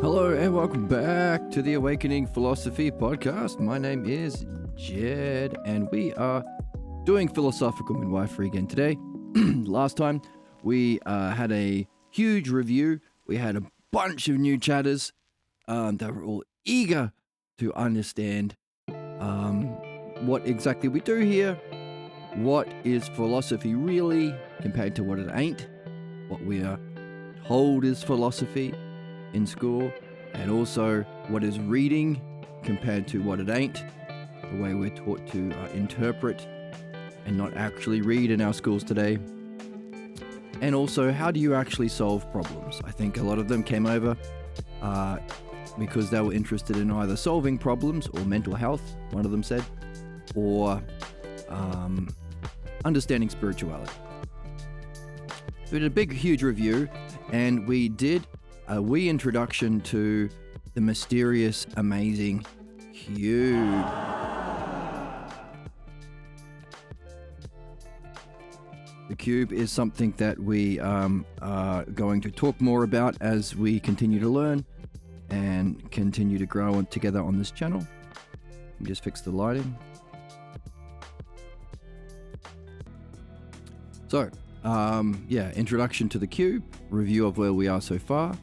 Hello and welcome back to the Awakening Philosophy podcast. My name is Jed and we are doing philosophical midwifery again today. Last time we had a huge review. We had a bunch of new chatters that were all eager to understand what exactly we do here, what is philosophy really compared to what it ain't, what we are told is philosophy in school, and also what is reading compared to what it ain't, the way we're taught to interpret and not actually read in our schools today. And also, how do you actually solve problems? I think a lot of them came over because they were interested in either solving problems or mental health, one of them said, or understanding spirituality. We did a big, huge review, and we did a wee introduction to the mysterious, amazing cube. The cube is something that we are going to talk more about as we continue to learn and continue to grow together on this channel. Let me just fix the lighting. So, introduction to the cube, review of where we are so far.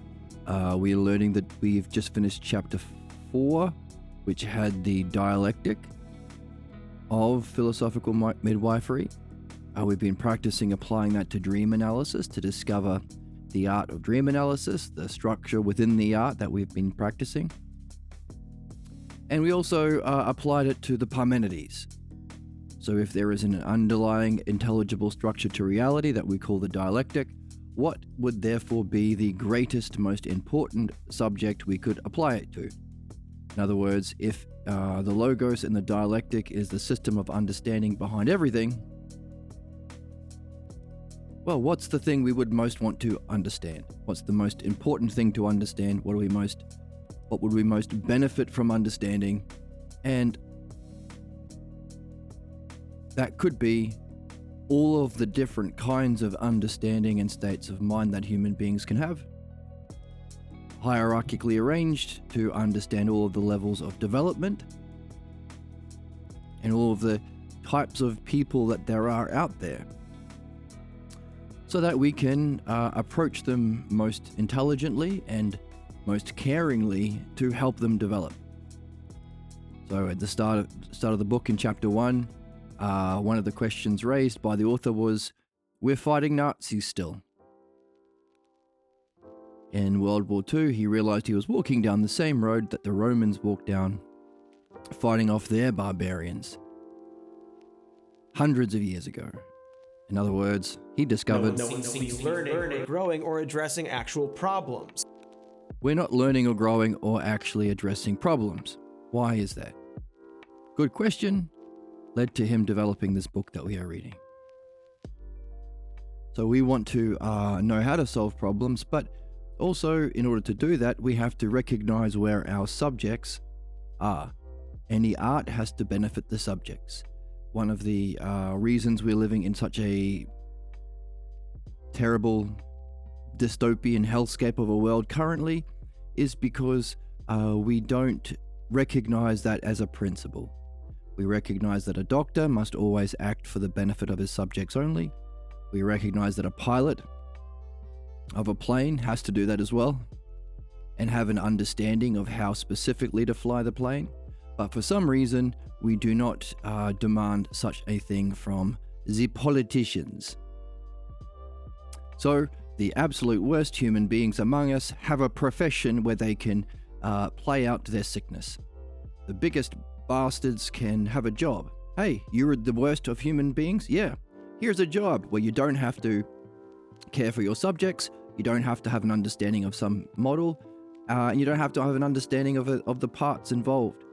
We are learning that we've just finished chapter 4, which had the dialectic of philosophical midwifery. We've been practicing applying that to dream analysis to discover the art of dream analysis, the structure within the art that we've been practicing. And we also applied it to the Parmenides. So if there is an underlying intelligible structure to reality that we call the dialectic, what would therefore be the greatest, most important subject we could apply it to? In other words, if the logos in the dialectic is the system of understanding behind everything, well, what's the thing we would most want to understand? What's the most important thing to understand? What would we most benefit from understanding? And that could be all of the different kinds of understanding and states of mind that human beings can have, hierarchically arranged to understand all of the levels of development and all of the types of people that there are out there, so that we can approach them most intelligently and most caringly to help them develop. So at the start of the book in chapter 1, one of the questions raised by the author was, we're fighting Nazis still. In World War II, he realized he was walking down the same road that the Romans walked down, fighting off their barbarians hundreds of years ago. In other words, he discovered no one seems learning, growing, or addressing actual problems. We're not learning or growing or actually addressing problems. Why is that? Good question. Led to him developing this book that we are reading. So we want to know how to solve problems, but also in order to do that, we have to recognize where our subjects are. Any art has to benefit the subjects. One of the reasons we're living in such a terrible dystopian hellscape of a world currently is because we don't recognize that as a principle. We recognize that a doctor must always act for the benefit of his subjects only. We recognize that a pilot of a plane has to do that as well and have an understanding of how specifically to fly the plane. But for some reason, we do not demand such a thing from the politicians. So the absolute worst human beings among us have a profession where they can play out their sickness. The biggest bastards can have a job. Hey, you're the worst of human beings? Yeah. Here's a job where you don't have to care for your subjects, you don't have to have an understanding of some model, and you don't have to have an understanding of the parts involved,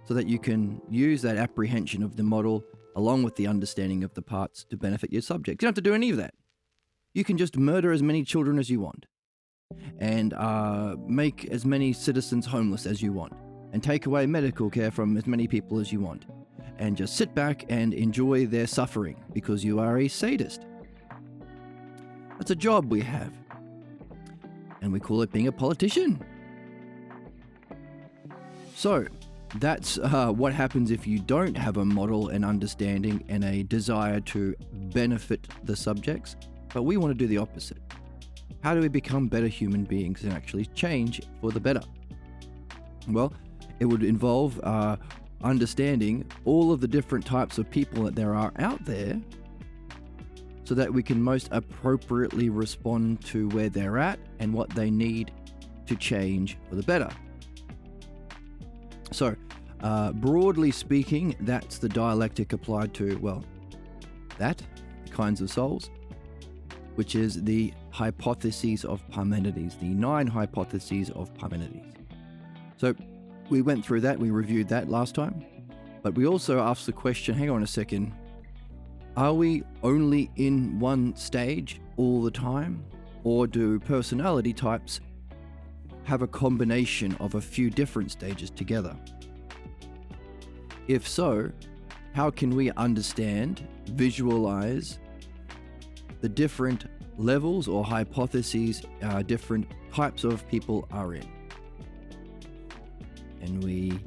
so that you can use that apprehension of the model along with the understanding of the parts to benefit your subjects. You don't have to do any of that. You can just murder as many children as you want and make as many citizens homeless as you want, and take away medical care from as many people as you want, and just sit back and enjoy their suffering because you are a sadist. That's a job we have, and we call it being a politician. So that's what happens if you don't have a model, and understanding, and a desire to benefit the subjects. But we want to do the opposite. How do we become better human beings and actually change for the better? Well, it would involve understanding all of the different types of people that there are out there, so that we can most appropriately respond to where they're at and what they need to change for the better. So, broadly speaking, that's the dialectic applied to, well, the kinds of souls, which is the hypotheses of Parmenides, the 9 hypotheses of Parmenides. So, we went through that, we reviewed that last time, but we also asked the question, hang on a second, are we only in one stage all the time? Or do personality types have a combination of a few different stages together? If so, how can we understand, visualize the different levels or hypotheses different types of people are in? And we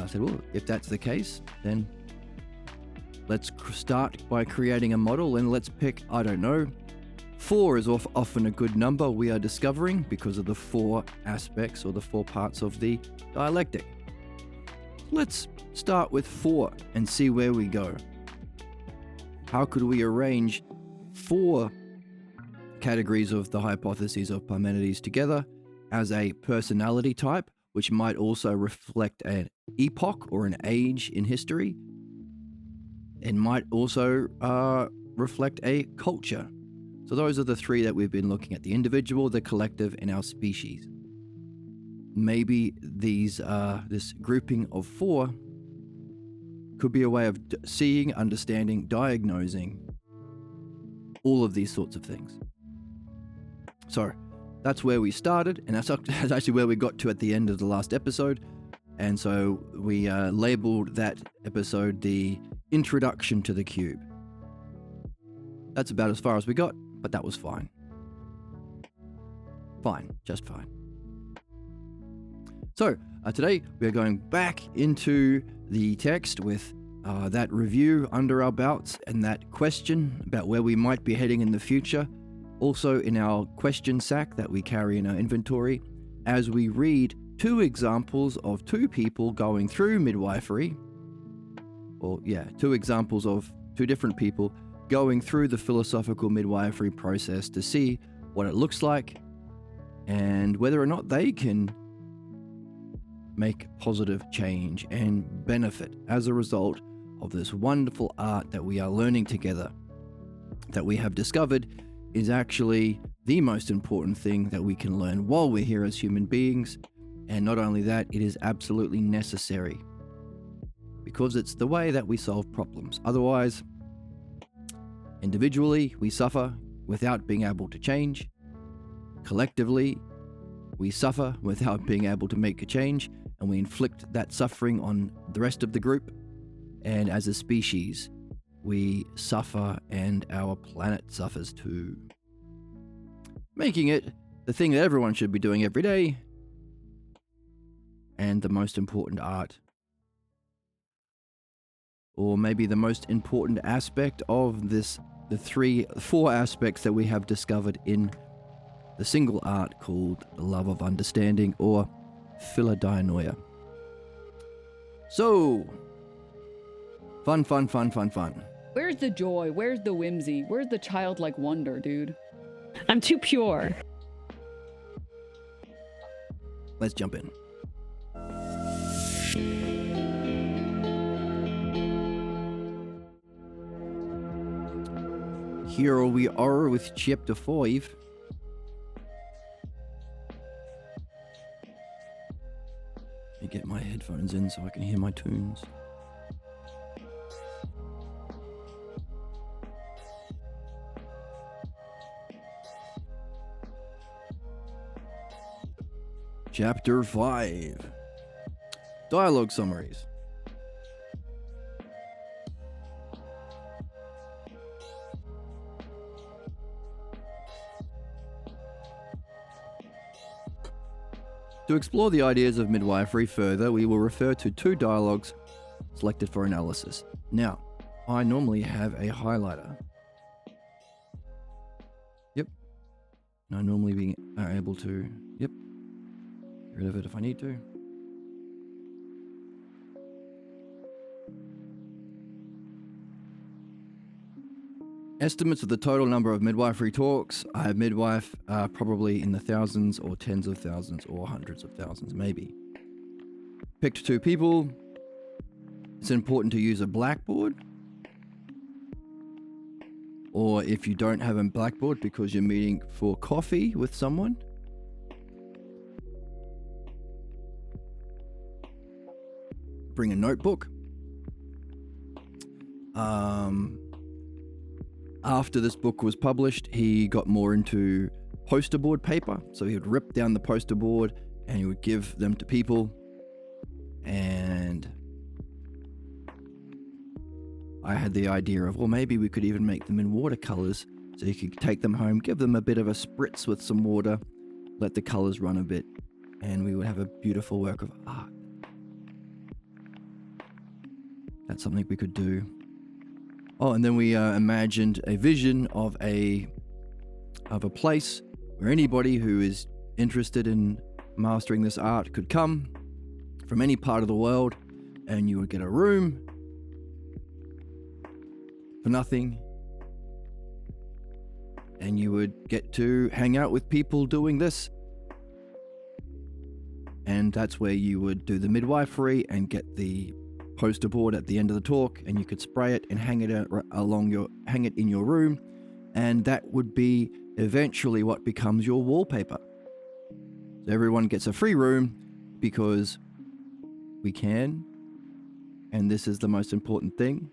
said, well, if that's the case, then let's start by creating a model, and let's pick, 4 is often a good number, we are discovering, because of the 4 aspects or the 4 parts of the dialectic. Let's start with 4 and see where we go. How could we arrange 4 categories of the hypotheses of Parmenides together as a personality type, which might also reflect an epoch or an age in history, and might also reflect a culture? So those are the 3 that we've been looking at: the individual, the collective, and our species. Maybe this grouping of 4 could be a way of seeing, understanding, diagnosing all of these sorts of things. So that's where we started, and that's actually where we got to at the end of the last episode. And so we labeled that episode the Introduction to the Cube. That's about as far as we got, but that was fine. Fine, just fine. So today we are going back into the text with that review under our belts, and that question about where we might be heading in the future, also in our question sack that we carry in our inventory, as we read 2 examples of 2 people going through midwifery. 2 examples of 2 different people going through the philosophical midwifery process to see what it looks like and whether or not they can make positive change and benefit as a result of this wonderful art that we are learning together, that we have discovered is actually the most important thing that we can learn while we're here as human beings. And not only that, it is absolutely necessary, because it's the way that we solve problems. Otherwise, individually, we suffer without being able to change. Collectively, we suffer without being able to make a change, and we inflict that suffering on the rest of the group. And as a species, we suffer, and our planet suffers too. Making it the thing that everyone should be doing every day, and the most important art. Or maybe the most important aspect of this, the 4 aspects that we have discovered in the single art called the love of understanding, or philodianoia. So, fun. Where's the joy? Where's the whimsy? Where's the childlike wonder, dude? I'm too pure. Let's jump in. Here we are with chapter 5. Let me get my headphones in so I can hear my tunes. Chapter 5. Dialogue summaries. To explore the ideas of midwifery further, we will refer to 2 dialogues selected for analysis. Now, I normally have a highlighter. Yep. I normally be able to, get rid of it if I need to. Estimates of the total number of midwifery talks. I have midwife probably in the thousands or tens of thousands or hundreds of thousands, maybe. Picked 2 people. It's important to use a blackboard. Or if you don't have a blackboard because you're meeting for coffee with someone, bring a notebook. After this book was published, he got more into poster board paper. So he would rip down the poster board and he would give them to people. And I had the idea of, well, maybe we could even make them in watercolors. So you could take them home, give them a bit of a spritz with some water, let the colors run a bit, and we would have a beautiful work of art. That's something we could do. Oh, and then we imagined a vision of a place where anybody who is interested in mastering this art could come from any part of the world, and you would get a room for nothing, and you would get to hang out with people doing this. And that's where you would do the midwifery and get the poster board at the end of the talk, and you could spray it and hang it hang it in your room, and that would be eventually what becomes your wallpaper. So everyone gets a free room because we can, and this is the most important thing.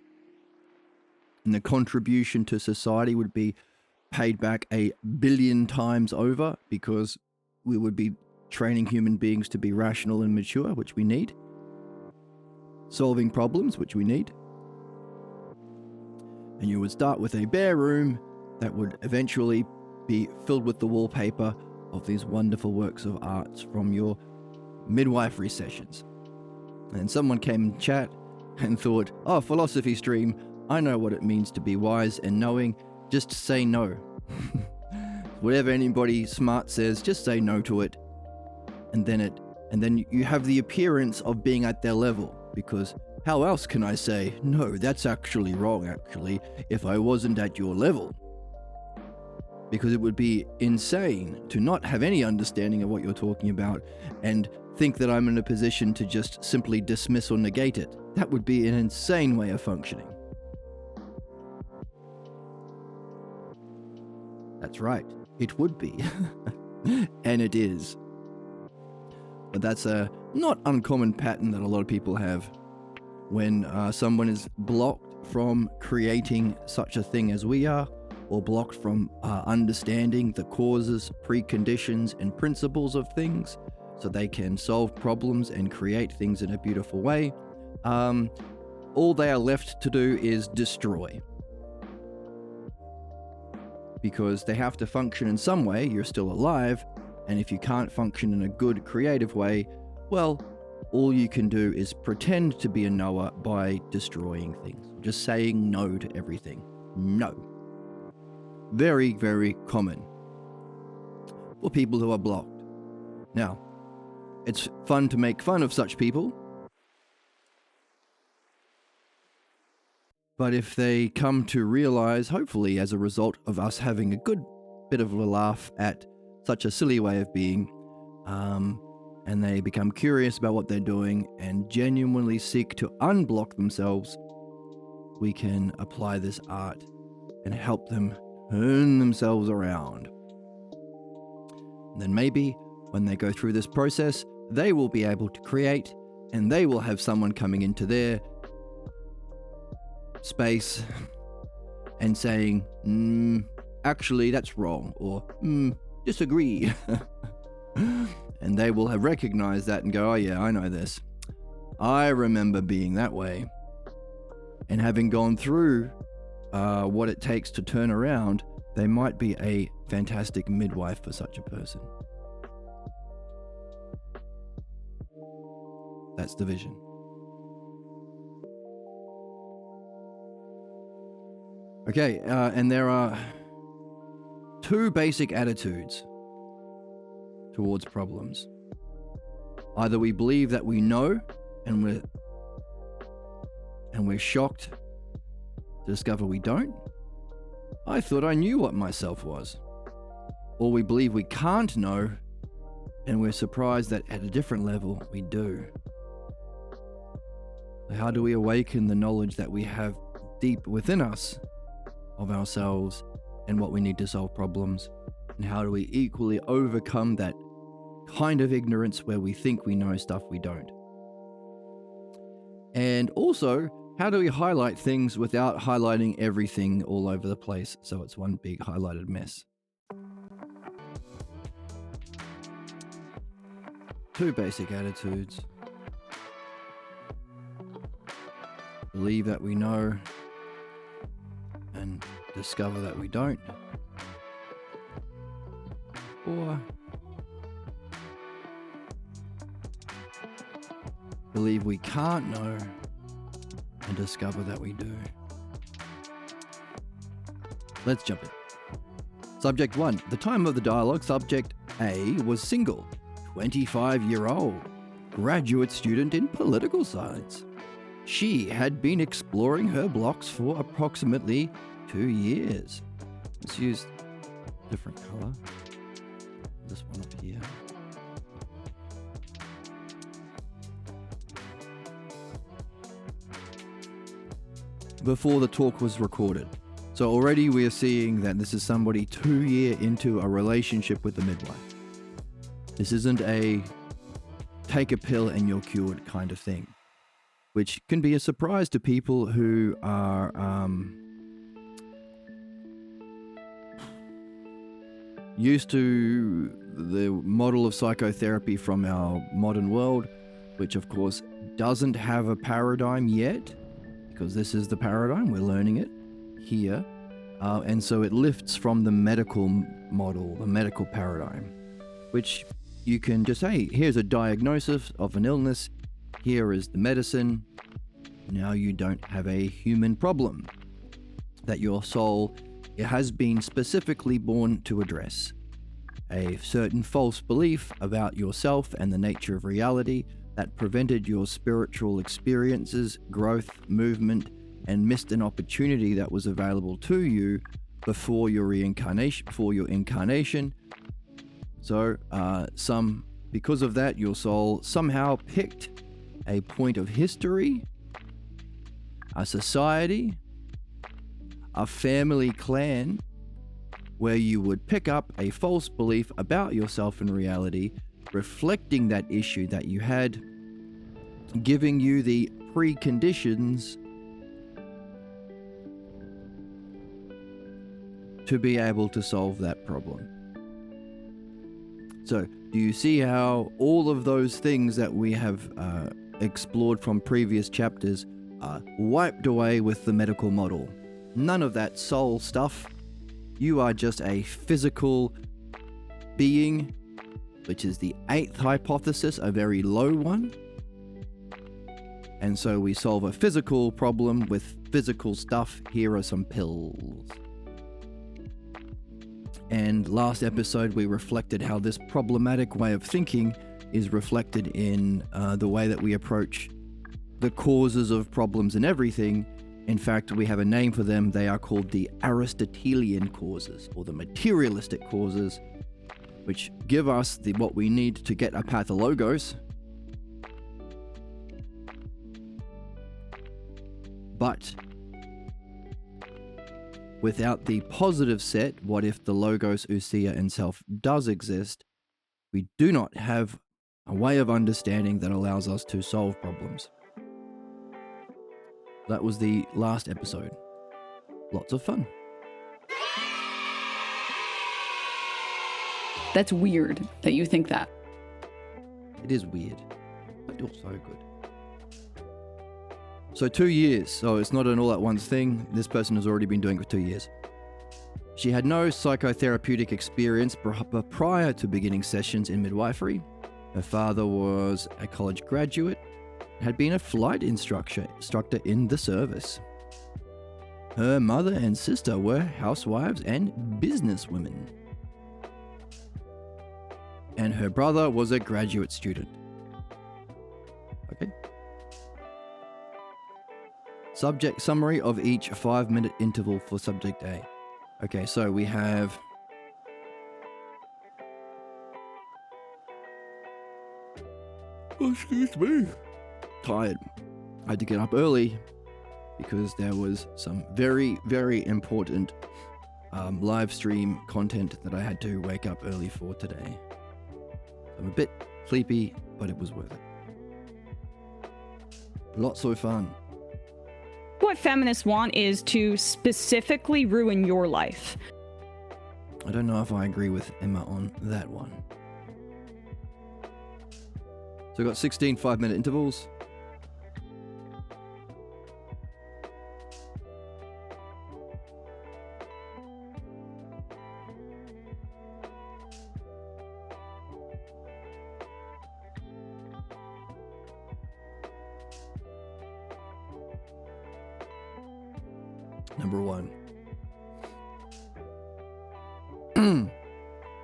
And the contribution to society would be paid back 1 billion times over, because we would be training human beings to be rational and mature, which we need. Solving problems, which we need. And you would start with a bare room that would eventually be filled with the wallpaper of these wonderful works of art from your midwifery sessions. And someone came and chat and thought, oh, philosophy stream, I know what it means to be wise and knowing. Just say no. Whatever anybody smart says, just say no to it. And then you have the appearance of being at their level. Because how else can I say, no, that's actually wrong, if I wasn't at your level? Because it would be insane to not have any understanding of what you're talking about and think that I'm in a position to just simply dismiss or negate it. That would be an insane way of functioning. That's right, it would be. And it is. But that's a not uncommon pattern that a lot of people have when someone is blocked from creating such a thing as we are, or blocked from understanding the causes, preconditions, and principles of things so they can solve problems and create things in a beautiful way. All they are left to do is destroy. Because they have to function in some way. You're still alive. And if you can't function in a good, creative way, well, all you can do is pretend to be a knower by destroying things. Just saying no to everything. No. Very, very common for people who are blocked. Now, it's fun to make fun of such people. But if they come to realize, hopefully as a result of us having a good bit of a laugh at such a silly way of being, and they become curious about what they're doing and genuinely seek to unblock themselves, we can apply this art and help them turn themselves around. And then maybe when they go through this process, they will be able to create, and they will have someone coming into their space and saying, actually that's wrong, or disagree. And they will have recognized that and go, oh yeah, I know this. I remember being that way. And having gone through what it takes to turn around, they might be a fantastic midwife for such a person. That's the vision. Okay, and there are two basic attitudes towards problems. Either we believe that we know and we're shocked to discover we don't. I thought I knew what myself was. Or we believe we can't know and we're surprised that at a different level we do. So how do we awaken the knowledge that we have deep within us of ourselves and what we need to solve problems? And how do we equally overcome that kind of ignorance where we think we know stuff we don't? And also, how do we highlight things without highlighting everything all over the place so it's one big highlighted mess? Two basic attitudes. Believe that we know and discover that we don't. Or believe we can't know and discover that we do. Let's jump in. Subject 1. At the time of the dialogue, subject A was single, 25-year-old, graduate student in political science. She had been exploring her blocks for approximately 2 years. Let's use a different color. This one up here. Before the talk was recorded. So already we are seeing that this is somebody 2 years into a relationship with the midwife. This isn't a take a pill and you're cured kind of thing, which can be a surprise to people who are used to the model of psychotherapy from our modern world, which of course doesn't have a paradigm yet, because this is the paradigm, we're learning it here. And so it lifts from the medical model, the medical paradigm, which you can just say, here's a diagnosis of an illness, here is the medicine, now you don't have a human problem that your soul has been specifically born to address. A certain false belief about yourself and the nature of reality that prevented your spiritual experiences, growth, movement, and missed an opportunity that was available to you before your incarnation. So, because of that, your soul somehow picked a point of history, a society, a family clan, where you would pick up a false belief about yourself and reality, reflecting that issue that you had, giving you the preconditions to be able to solve that problem. So, do you see how all of those things that we have explored from previous chapters are wiped away with the medical model? None of that soul stuff. You are just a physical being, which is the 8th hypothesis, a very low one. And so we solve a physical problem with physical stuff. Here are some pills. And last episode, we reflected how this problematic way of thinking is reflected in the way that we approach the causes of problems and everything. In fact, we have a name for them. They are called the Aristotelian causes, or the materialistic causes, which give us what we need to get a pathologos. But without the positive set, what if the logos, ousia, and self does exist? We do not have a way of understanding that allows us to solve problems. That was the last episode. Lots of fun. That's weird that you think that. It is weird, but also good. So 2 years. So it's not an all-at-once thing. This person has already been doing it for 2 years. She had no psychotherapeutic experience prior to beginning sessions in midwifery. Her father was a college graduate, had been a flight instructor in the service. Her mother and sister were housewives and businesswomen. And her brother was a graduate student. Okay. Subject summary of each 5-minute interval for subject A. Okay, so we have excuse me. Tired. I had to get up early because there was some very, very important live stream content that I had to wake up early for today. I'm a bit sleepy, but it was worth it. Lots of fun. What feminists want is to specifically ruin your life. I don't know if I agree with Emma on that one. So we've got 16 5-minute intervals. Number 1.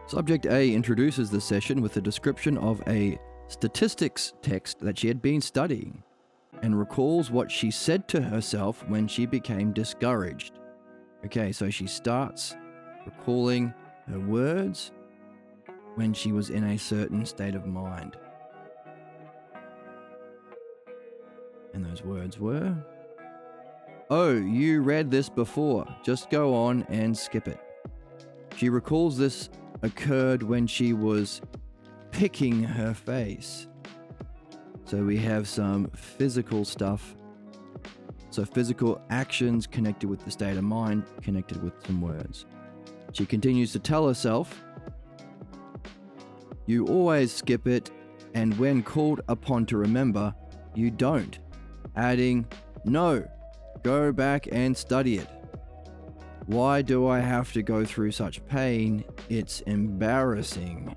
Subject A introduces the session with a description of a statistics text that she had been studying and recalls what she said to herself when she became discouraged. Okay, so she starts recalling her words when she was in a certain state of mind. And those words were, "Oh, you read this before. Just go on and skip it." She recalls this occurred when she was picking her face. So we have some physical stuff. So physical actions connected with the state of mind, connected with some words. She continues to tell herself, "You always skip it, and when called upon to remember, you don't," adding, "No, go back and study it. Why do I have to go through such pain? It's embarrassing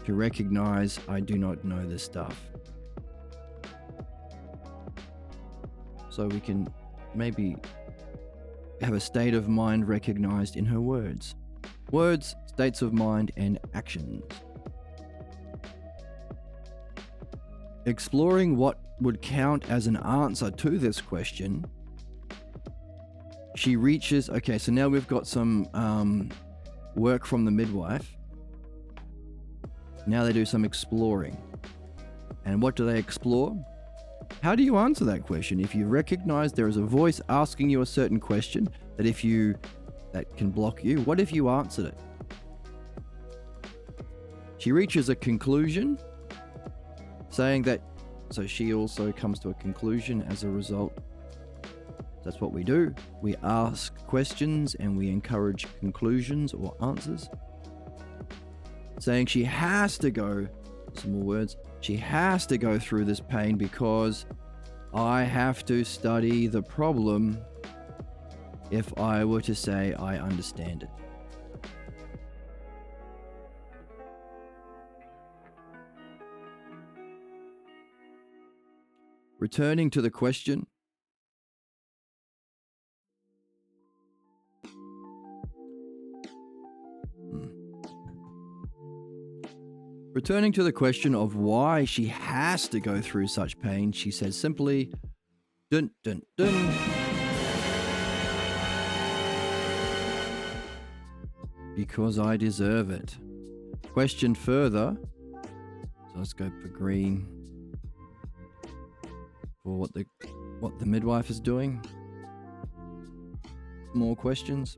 to recognize I do not know this stuff." So we can maybe have a state of mind recognized in her words. Words, states of mind, and actions. Exploring what would count as an answer to this question, she reaches... Okay, so now we've got some work from the midwife. Now they do some exploring. And what do they explore? How do you answer that question? If you recognize there is a voice asking you a certain question that can block you, what if you answered it? She reaches a conclusion, saying that, so she also comes to a conclusion as a result. That's what we do. We ask questions and we encourage conclusions or answers. Saying she has to go, some more words, she has to go through this pain because I have to study the problem if I were to say I understand it. Returning to the question, Returning to the question of why she has to go through such pain, she says simply, dun dun dun. Because I deserve it. Question further. So let's go for green. For what the midwife is doing. More questions.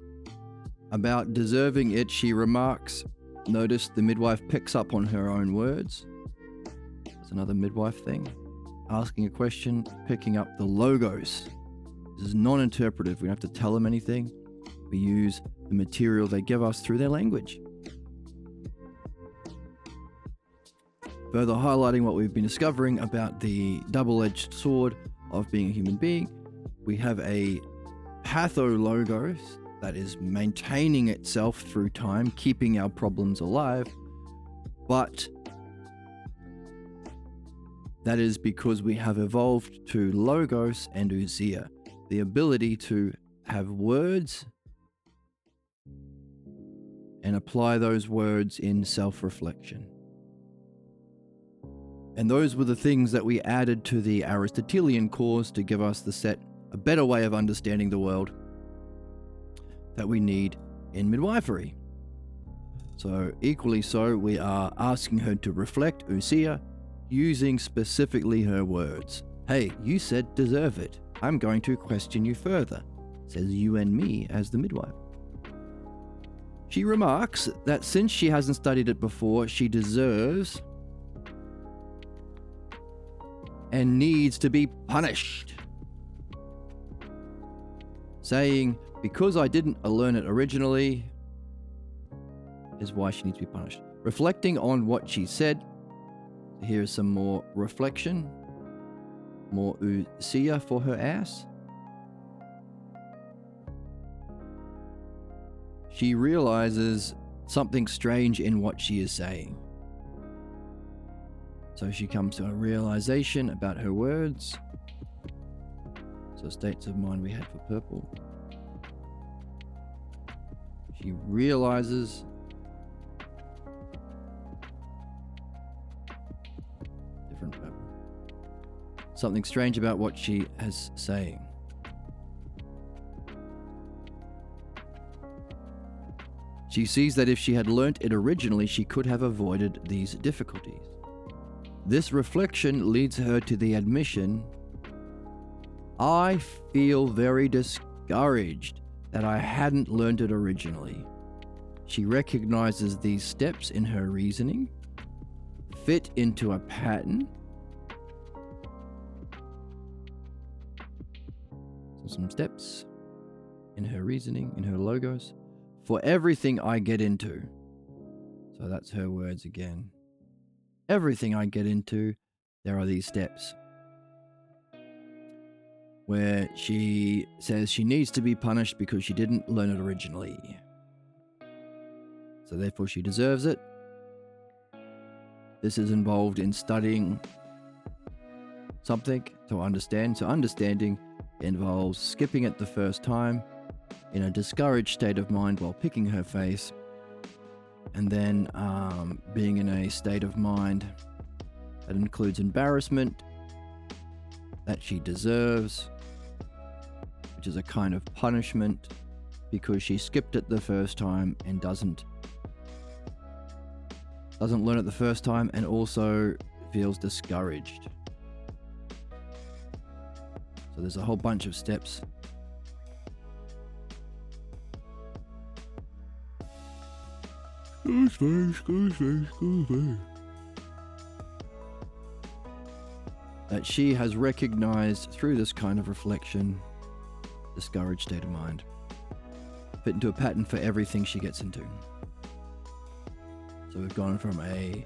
About deserving it, she remarks, notice the midwife picks up on her own words. That's another midwife thing. Asking a question, picking up the logos. This is non-interpretive. We don't have to tell them anything. We use the material they give us through their language. Further highlighting what we've been discovering about the double-edged sword of being a human being, we have a pathologos that is maintaining itself through time, keeping our problems alive, but That is because we have evolved to logos and ousia, the ability to have words and apply those words in self-reflection. And those were the things that we added to the Aristotelian cause to give us a better way of understanding the world that we need in midwifery. So equally so, we are asking her to reflect ousia using specifically her words. Hey, you said deserve it. I'm going to question you further, says you and me as the midwife. She remarks that since she hasn't studied it before, she deserves and needs to be punished, saying, because I didn't learn it originally is why she needs to be punished. Reflecting on what she said, here's some more reflection, more ousia for her ass. She realizes something strange in what she is saying. So she comes to a realization about her words. So states of mind we had for purple. She realizes different purple. Something strange about what she is saying. She sees that if she had learnt it originally, she could have avoided these difficulties. This reflection leads her to the admission, I feel very discouraged that I hadn't learnt it originally. She recognizes these steps in her reasoning, fit into a pattern. So some steps in her reasoning, in her logos. For everything I get into. So that's her words again. Everything I get into, there are these steps. Where she says she needs to be punished because she didn't learn it originally. So therefore she deserves it. This is involved in studying something to understand. So understanding involves skipping it the first time in a discouraged state of mind while picking her face, and then being in a state of mind that includes embarrassment that she deserves, which is a kind of punishment because she skipped it the first time and doesn't learn it the first time, and also feels discouraged. So there's a whole bunch of steps. That she has recognized through this kind of reflection, discouraged state of mind, fit into a pattern for everything she gets into. So we've gone from a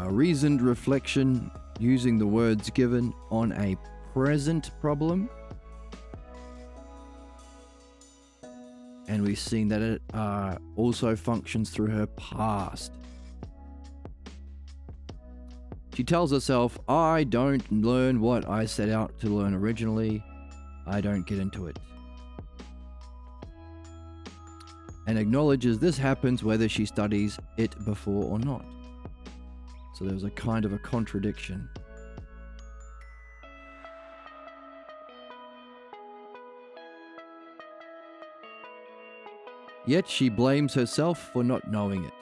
reasoned reflection using the words given on a present problem, and we've seen that it also functions through her past. She tells herself, I don't learn what I set out to learn originally. I don't get into it. And acknowledges this happens whether she studies it before or not. So there's a kind of a contradiction. Yet she blames herself for not knowing it.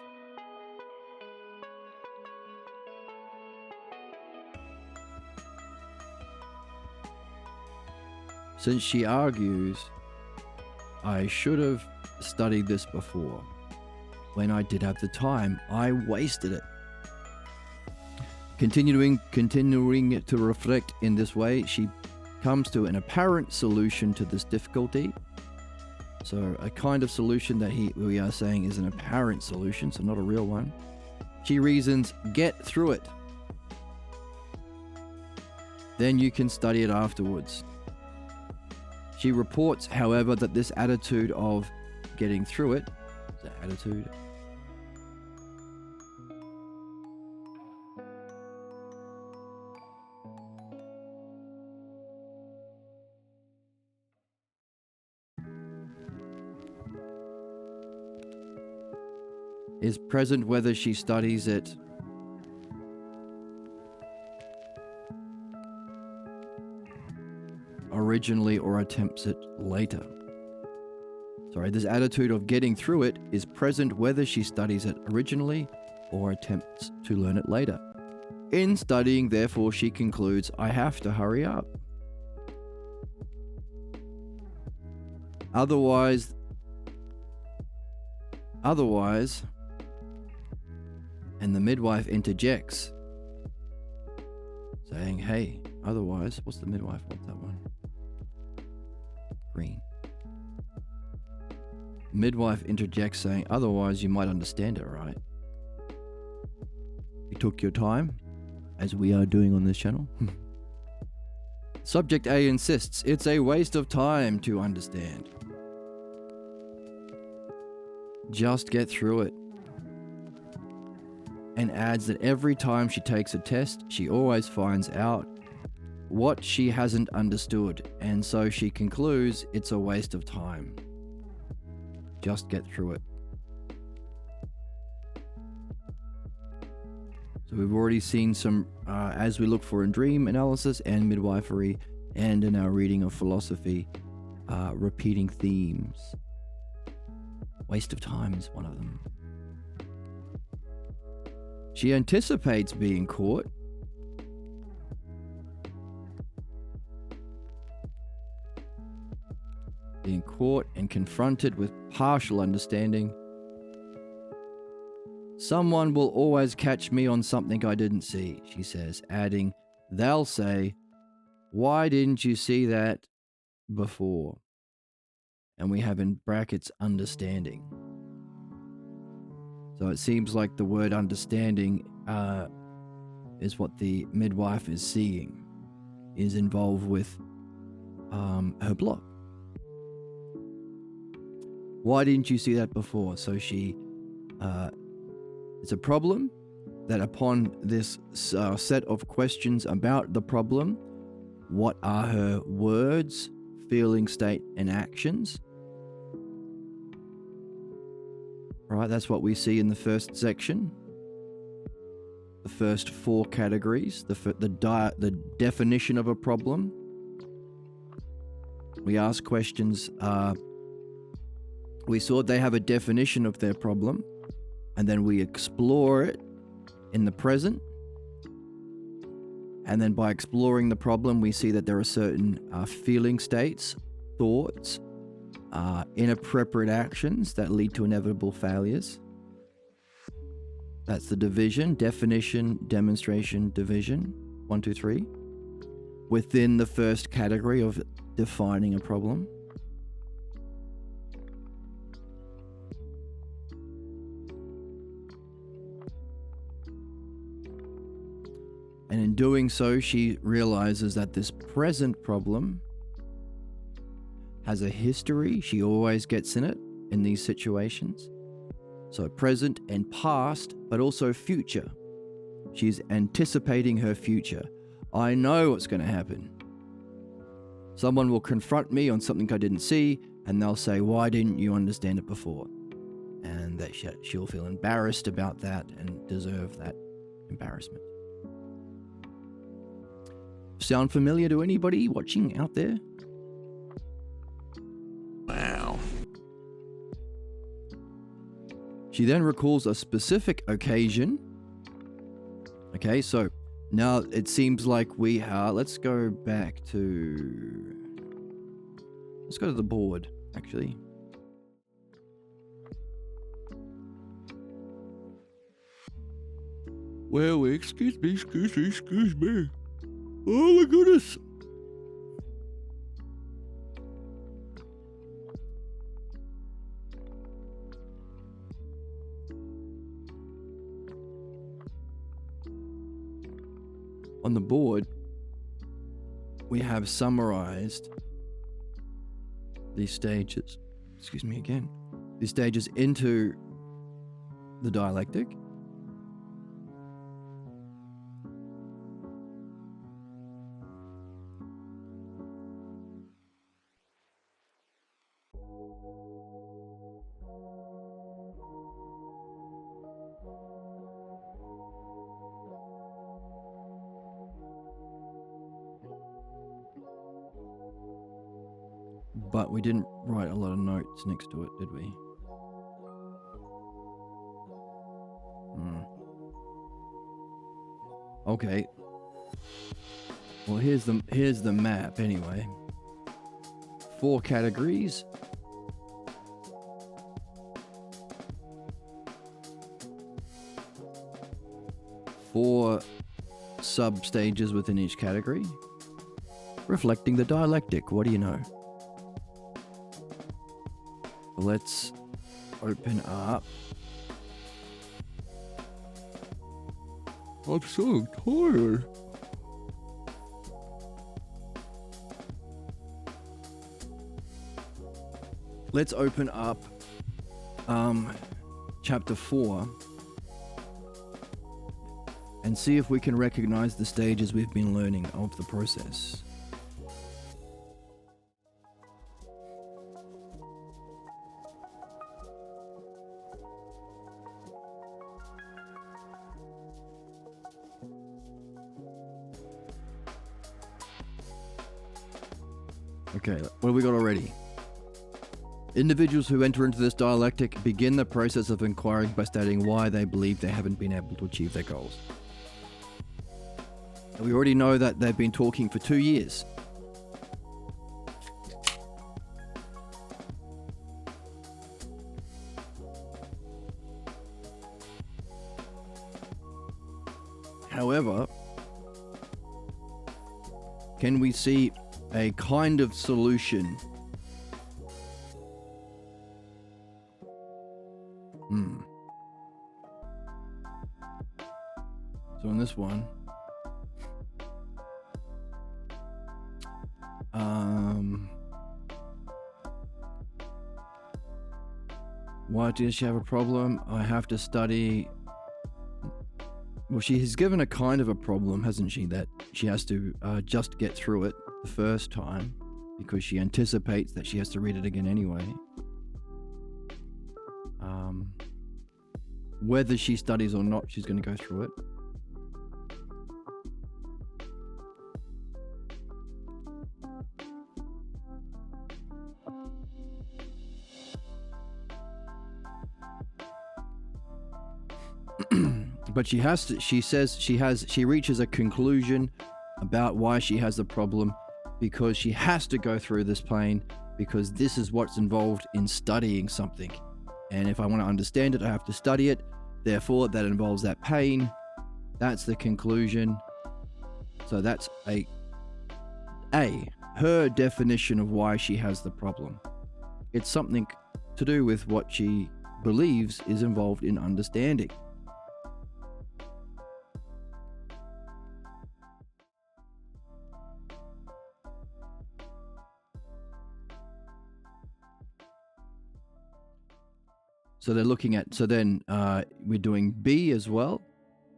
Since she argues, I should have studied this before. When I did have the time, I wasted it. Continuing to reflect in this way, she comes to an apparent solution to this difficulty. So a kind of solution that we are saying is an apparent solution, so not a real one. She reasons, get through it. Then you can study it afterwards. She reports, however, that this attitude of getting through it, the attitude, is present whether she studies it originally or attempts it later. Sorry, this attitude of getting through it is present whether she studies it originally or attempts to learn it later. In studying, therefore, she concludes, I have to hurry up. Otherwise, and the midwife interjects, saying, hey, otherwise, what's the midwife? What's that one? Green. Midwife interjects, saying, otherwise you might understand it, right? You took your time, as we are doing on this channel. Subject A insists, it's a waste of time to understand. Just get through it. And adds that every time she takes a test, she always finds out what she hasn't understood, and so she concludes it's a waste of time. Just get through it. So we've already seen some, as we look for in dream analysis and midwifery, and in our reading of philosophy, repeating themes. Waste of time is one of them. She anticipates being caught. Being caught and confronted with partial understanding. Someone will always catch me on something I didn't see, she says, adding, they'll say, why didn't you see that before? And we have in brackets understanding. So it seems like the word understanding is what the midwife is seeing, is involved with her block. Why didn't you see that before? So she, it's a problem that upon this set of questions about the problem, what are her words, feeling state, and actions? Right, that's what we see in the first section. The first four categories, the definition of a problem. We ask questions. We saw they have a definition of their problem, and then we explore it in the present. And then by exploring the problem, we see that there are certain feeling states, thoughts, inappropriate actions that lead to inevitable failures. That's the division, definition, demonstration, division, 1, 2, 3. Within the first category of defining a problem. And in doing so, she realizes that this present problem has a history. She always gets in it in these situations. So present and past, but also future. She's anticipating her future. I know what's going to happen. Someone will confront me on something I didn't see, and they'll say, why didn't you understand it before? And that she'll feel embarrassed about that and deserve that embarrassment. Sound familiar to anybody watching out there? Wow. She then recalls a specific occasion. Okay, so now it seems like we are, let's go to the board, actually. Well, excuse me. Oh my goodness. On the board, we have summarized these stages, these stages into the dialectic. But we didn't write a lot of notes next to it, did we? Okay. Well, here's the map anyway. 4 categories. Four sub-stages within each category, reflecting the dialectic. What do you know? Let's open up. I'm so tired. Let's open up chapter 4 and see if we can recognize the stages we've been learning of the process. Okay, what have we got already? Individuals who enter into this dialectic begin the process of inquiring by stating why they believe they haven't been able to achieve their goals. And we already know that they've been talking for 2 years. However, can we see a kind of solution? So in this one, why does she have a problem? I have to study. Well, she has given a kind of a problem, hasn't she? That she has to just get through it the first time because she anticipates that she has to read it again anyway. Whether she studies or not, she's going to go through it. But she has to, she says she reaches a conclusion about why she has the problem because she has to go through this pain because this is what's involved in studying something. And if I want to understand it, I have to study it. Therefore, that involves that pain. That's the conclusion. So that's her definition of why she has the problem. It's something to do with what she believes is involved in understanding. So they're looking at, so then we're doing B as well.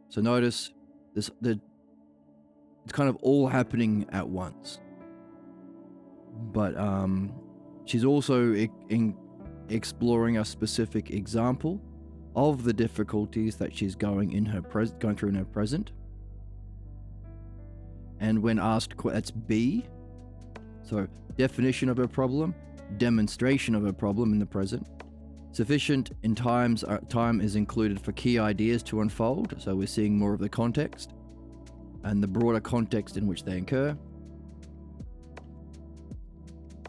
So notice this, it's kind of all happening at once. But she's also exploring a specific example of the difficulties that she's going through in her present. And when asked, that's B. So definition of a problem, demonstration of a problem in the present. Sufficient in time is included for key ideas to unfold, so we're seeing more of the context and the broader context in which they occur.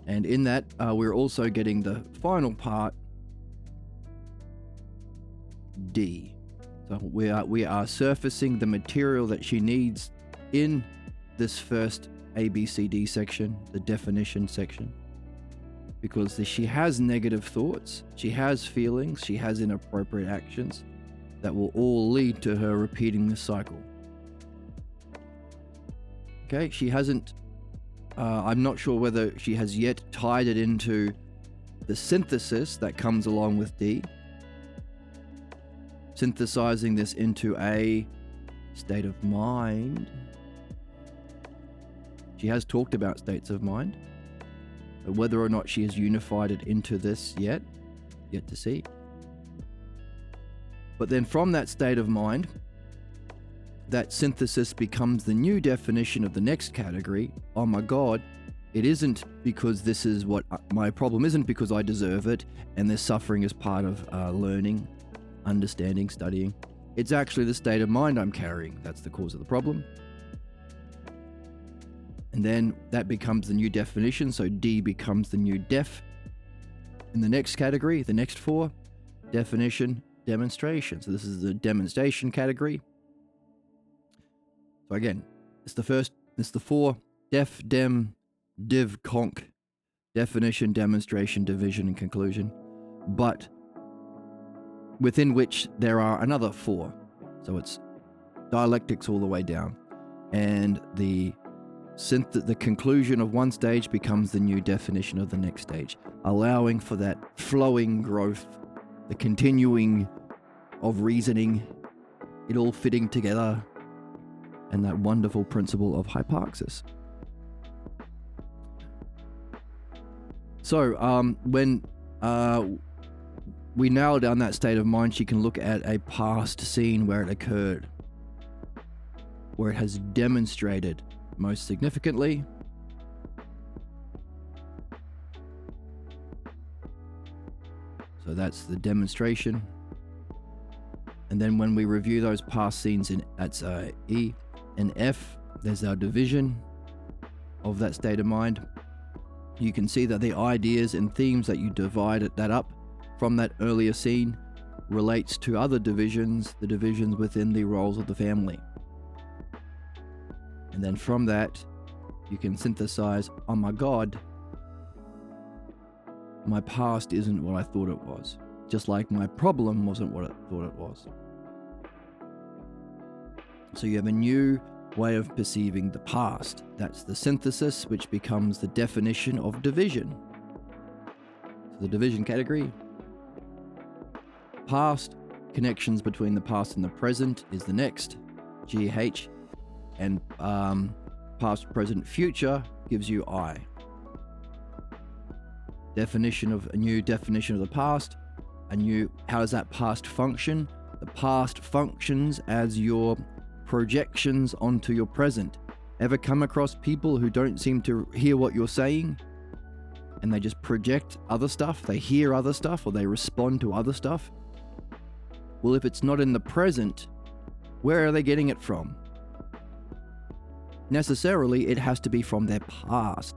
And in that, we're also getting the final part, D. So we are surfacing the material that she needs in this first ABCD section, the definition section. Because she has negative thoughts, she has feelings, she has inappropriate actions that will all lead to her repeating this cycle. Okay, she hasn't, I'm not sure whether she has yet tied it into the synthesis that comes along with D. Synthesizing this into a state of mind. She has talked about states of mind. But whether or not she has unified it into this yet to see. But then from that state of mind, that synthesis becomes the new definition of the next category. Oh my God, it isn't because this is what my problem isn't because I deserve it and this suffering is part of learning, understanding, studying. It's actually the state of mind I'm carrying. That's the cause of the problem. And then that becomes the new definition. So D becomes the new def. In the next category, the next 4, definition, demonstration. So this is the demonstration category. So again, it's the 4, def, dem, div, conc, definition, demonstration, division, and conclusion. But within which there are another 4. So it's dialectics all the way down. And the conclusion of one stage becomes the new definition of the next stage, allowing for that flowing growth, the continuing of reasoning, it all fitting together, and that wonderful principle of hyparxis. So when we nail down that state of mind, she can look at a past scene where it occurred, where it has demonstrated most significantly so that's the demonstration. And then when we review those past scenes, that's E and F, there's our division of that state of mind. You can see that the ideas and themes that you divide that up from that earlier scene relates to other divisions, the divisions within the roles of the family. And then from that, you can synthesize, oh my God, my past isn't what I thought it was. Just like my problem wasn't what I thought it was. So you have a new way of perceiving the past. That's the synthesis, which becomes the definition of division. So the division category. Past, connections between the past and the present is the next, GH. And past, present, future gives you I. Definition of a new definition of the past. How does that past function? The past functions as your projections onto your present. Ever come across people who don't seem to hear what you're saying and they just project other stuff? They hear other stuff or they respond to other stuff? Well, if it's not in the present, where are they getting it from? Necessarily, it has to be from their past.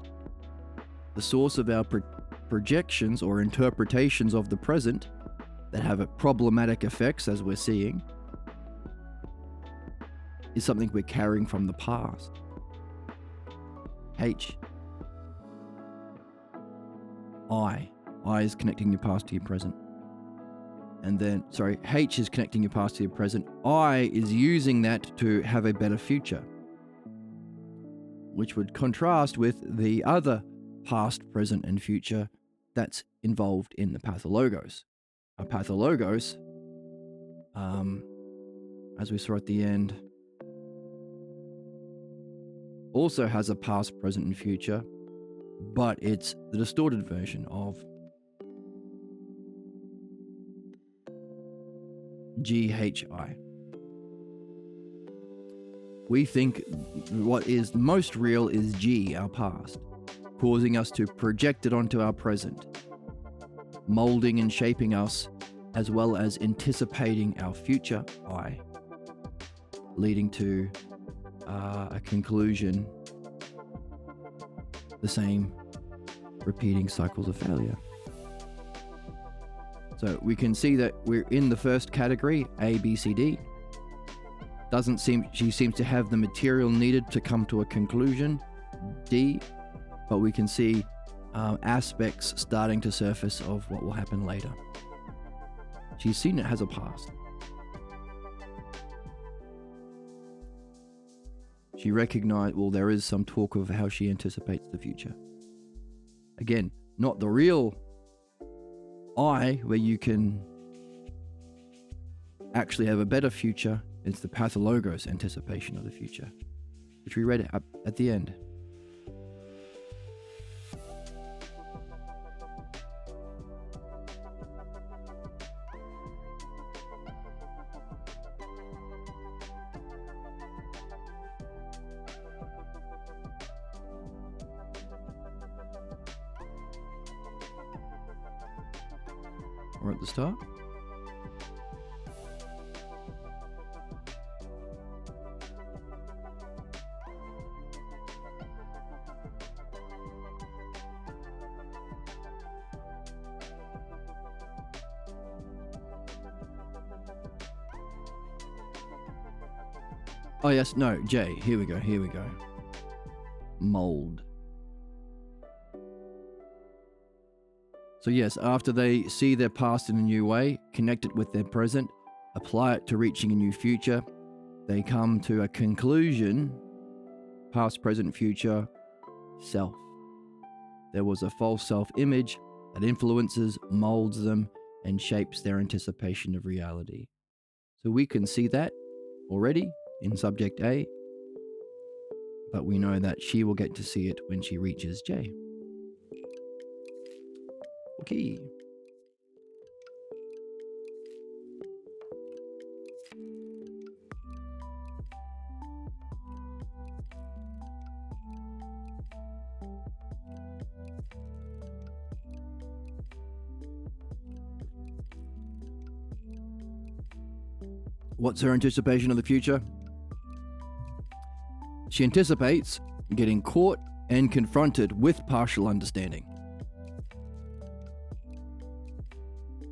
The source of our projections or interpretations of the present that have problematic effects, as we're seeing, is something we're carrying from the past. H. I is connecting your past to your present. And then, H is connecting your past to your present. I is using that to have a better future, which would contrast with the other past, present, and future that's involved in the pathologos. A pathologos, as we saw at the end, also has a past, present, and future, but it's the distorted version of GHI. We think what is most real is G, our past, causing us to project it onto our present, molding and shaping us, as well as anticipating our future I, leading to a conclusion, the same repeating cycles of failure. So we can see that we're in the first category, A, B, C, D. She seems to have the material needed to come to a conclusion, D, but we can see aspects starting to surface of what will happen later. She's seen it has a past. She recognized, there is some talk of how she anticipates the future. Again, not the real I, where you can actually have a better future. It's the pathologos anticipation of the future, which we read at the end. or at the start. Oh yes, no, J. Here we go. Mold. So yes, after they see their past in a new way, connect it with their present, apply it to reaching a new future, they come to a conclusion: past, present, future, self. There was a false self-image that influences, molds them, and shapes their anticipation of reality. So we can see that already in subject A, but we know that she will get to see it when she reaches J. Okay. What's her anticipation of the future? She anticipates getting caught and confronted with partial understanding.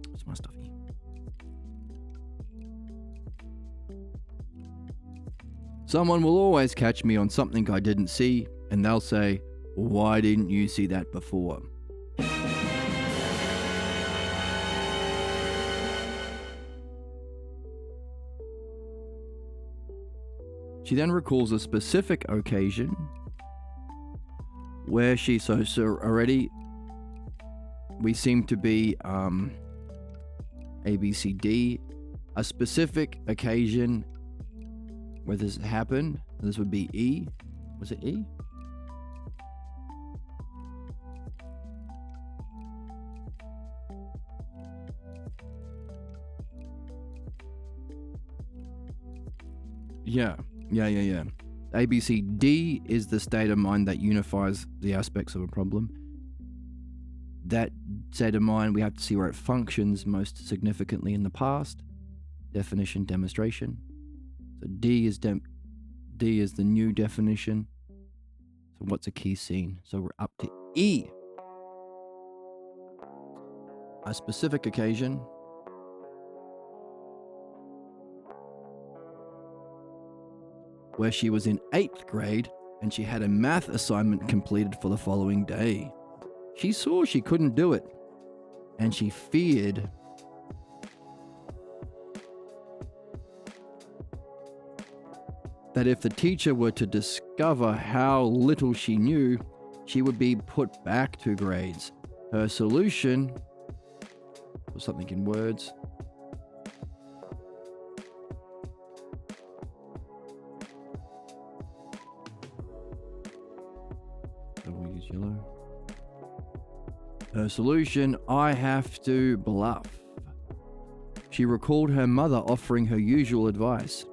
What's my stuffy? Someone will always catch me on something I didn't see, and they'll say, "Why didn't you see that before?" She then recalls a specific occasion where she, so already we seem to be A, B, C, D, a specific occasion where this happened. This would be E. Was it E? Yeah. ABCD is the state of mind that unifies the aspects of a problem. That state of mind, we have to see where it functions most significantly in the past. Definition, demonstration. So D is the new definition. So what's a key scene? So we're up to E. A specific occasion. Where she was in 8th grade and she had a math assignment completed for the following day. She saw she couldn't do it, and she feared that if the teacher were to discover how little she knew, she would be put back 2 grades. Her solution was something in words. We'll use yellow. Her solution: I have to bluff. She recalled her mother offering her usual advice: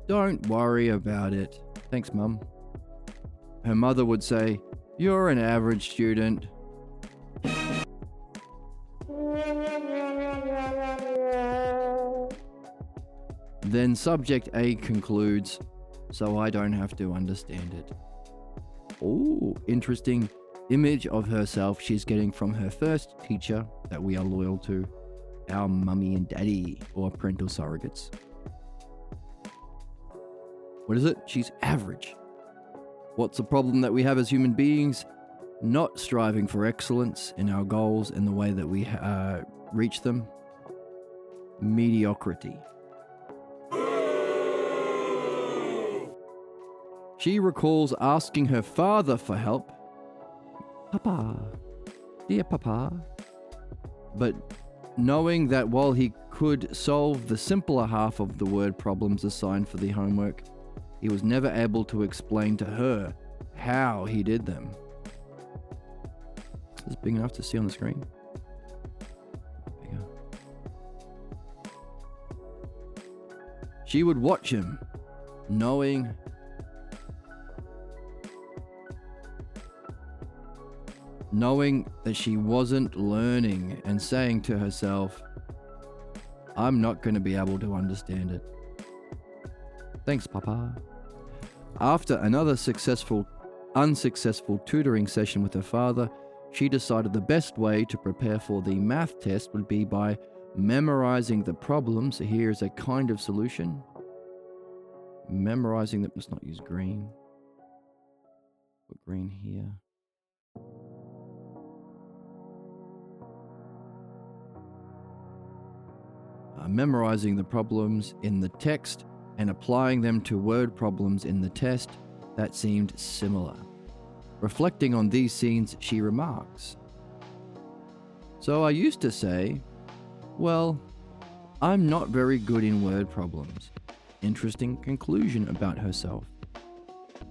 "Don't worry about it. Thanks, Mum." Her mother would say, "You're an average student." Then subject A concludes, "So I don't have to understand it." Oh, interesting image of herself she's getting from her first teacher that we are loyal to, our mummy and daddy, or parental surrogates. What is it? She's average. What's the problem that we have as human beings? Not striving for excellence in our goals and the way that we reach them. Mediocrity. She recalls asking her father for help. "Papa, dear Papa." But knowing that while he could solve the simpler half of the word problems assigned for the homework, he was never able to explain to her how he did them. Is this big enough to see on the screen? There you go. She would watch him, knowing that she wasn't learning, and saying to herself, I'm not going to be able to understand it. Thanks, Papa. After another unsuccessful tutoring session with her father, she decided the best way to prepare for the math test would be by memorizing the problem. So here's a kind of solution. Memorizing them. Let's not use green. Put green here. Memorizing the problems in the text and applying them to word problems in the test that seemed similar. Reflecting on these scenes, she remarks, "So I used to say, well, I'm not very good in word problems." Interesting conclusion about herself.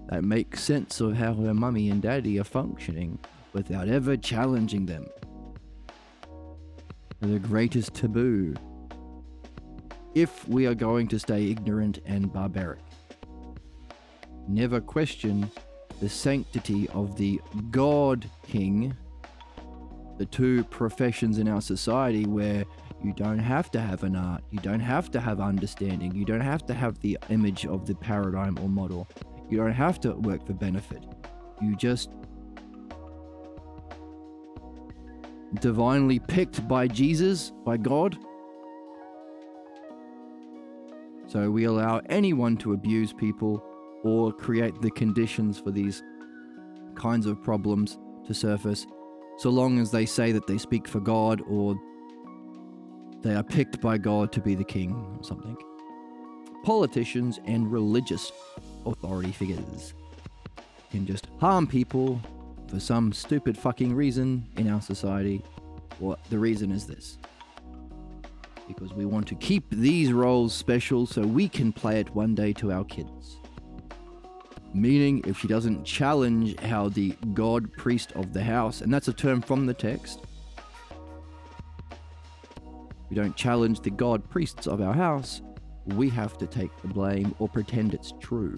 That makes sense of how her mummy and daddy are functioning without ever challenging them. The greatest taboo. If we are going to stay ignorant and barbaric, never question the sanctity of the God King, the two professions in our society where you don't have to have an art, you don't have to have understanding, you don't have to have the image of the paradigm or model, you don't have to work for benefit. You just divinely picked by Jesus, by God. So we allow anyone to abuse people or create the conditions for these kinds of problems to surface, so long as they say that they speak for God or they are picked by God to be the king or something. Politicians and religious authority figures can just harm people for some stupid fucking reason in our society. Well, the reason is this: because we want to keep these roles special so we can play it one day to our kids. Meaning, if she doesn't challenge how the God priest of the house, and that's a term from the text, we don't challenge the God priests of our house, we have to take the blame or pretend it's true.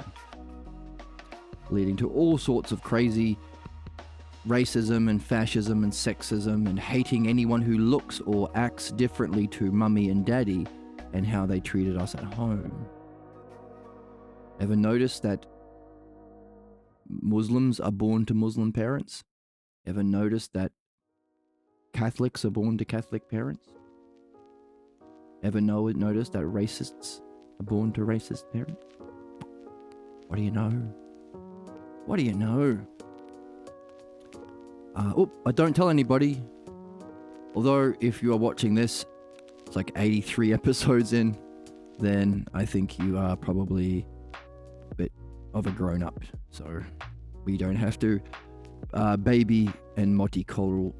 Leading to all sorts of crazy racism and fascism and sexism and hating anyone who looks or acts differently to mummy and daddy and how they treated us at home. Ever notice that Muslims are born to Muslim parents? Ever notice that Catholics are born to Catholic parents? Ever notice that racists are born to racist parents? What do you know? What do you know? Don't tell anybody. Although, if you are watching this, it's like 83 episodes in, then I think you are probably a bit of a grown-up. So, we don't have to baby and mollycoddle.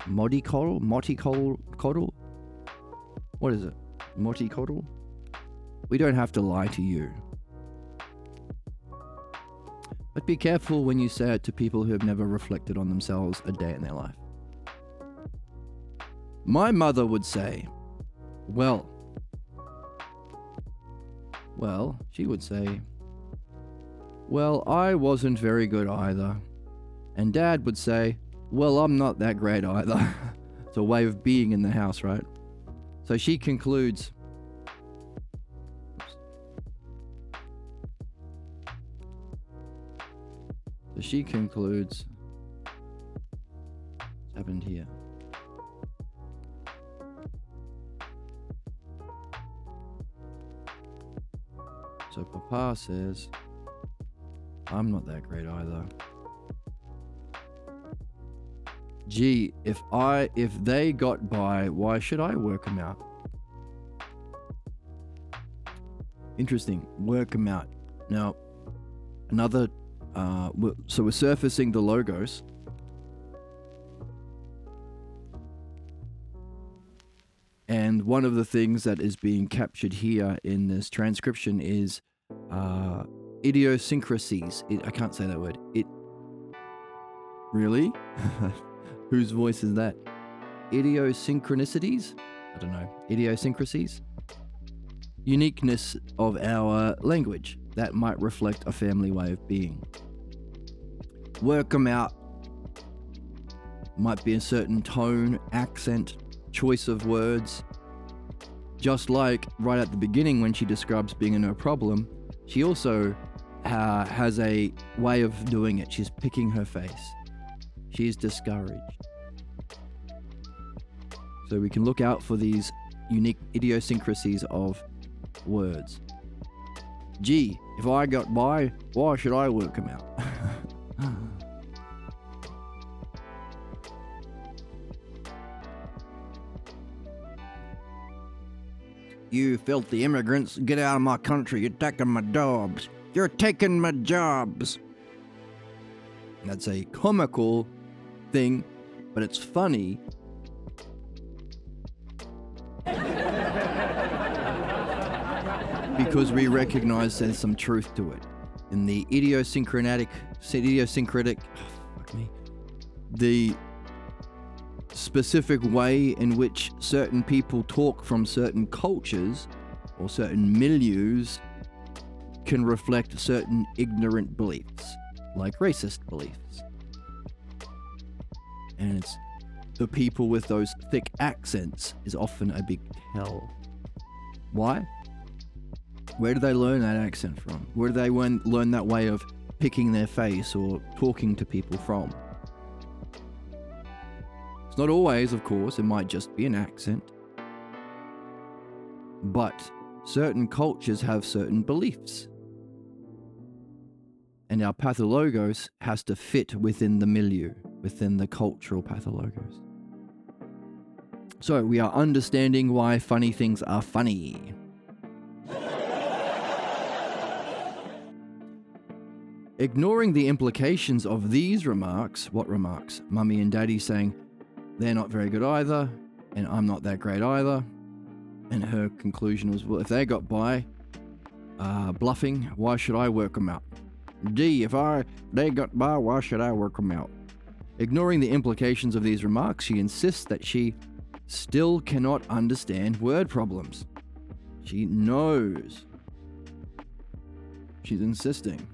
What is it? Mollycoddle? We don't have to lie to you. But be careful when you say it to people who have never reflected on themselves a day in their life. My mother would say, she would say, well, I wasn't very good either. And Dad would say, well, I'm not that great either. It's a way of being in the house, right? So she concludes, what's happened here? So Papa says, I'm not that great either. Gee, if they got by, why should I work them out? Interesting, work them out. Now, another, so we're surfacing the logos. And one of the things that is being captured here in this transcription is idiosyncrasies. I can't say that word. Really? Whose voice is that? Idiosyncronicities? I don't know. Idiosyncrasies? Uniqueness of our language that might reflect a family way of being. Work them out. Might be a certain tone, accent, choice of words. Just like right at the beginning when she describes being a no problem, she also has a way of doing it. She's picking her face. She's discouraged. So we can look out for these unique idiosyncrasies of words. Gee, if I got by, why should I work them out? You filthy immigrants, get out of my country. You're taking my jobs. You're taking my jobs. That's a comical thing, but it's funny. Because we recognize there's some truth to it. In the the specific way in which certain people talk from certain cultures or certain milieus can reflect certain ignorant beliefs, like racist beliefs. And it's the people with those thick accents is often a big tell. Why? Where do they learn that accent from? Where do they learn that way of picking their face or talking to people from? It's not always, of course, it might just be an accent. But certain cultures have certain beliefs. And our pathologos has to fit within the milieu, within the cultural pathologos. So we are understanding why funny things are funny. Ignoring the implications of these remarks, what remarks? Mummy and Daddy saying, they're not very good either, and I'm not that great either. And her conclusion was, well, if they got by bluffing, why should I work them out? Gee, if they got by, why should I work them out? Ignoring the implications of these remarks, she insists that she still cannot understand word problems. She knows. She's insisting.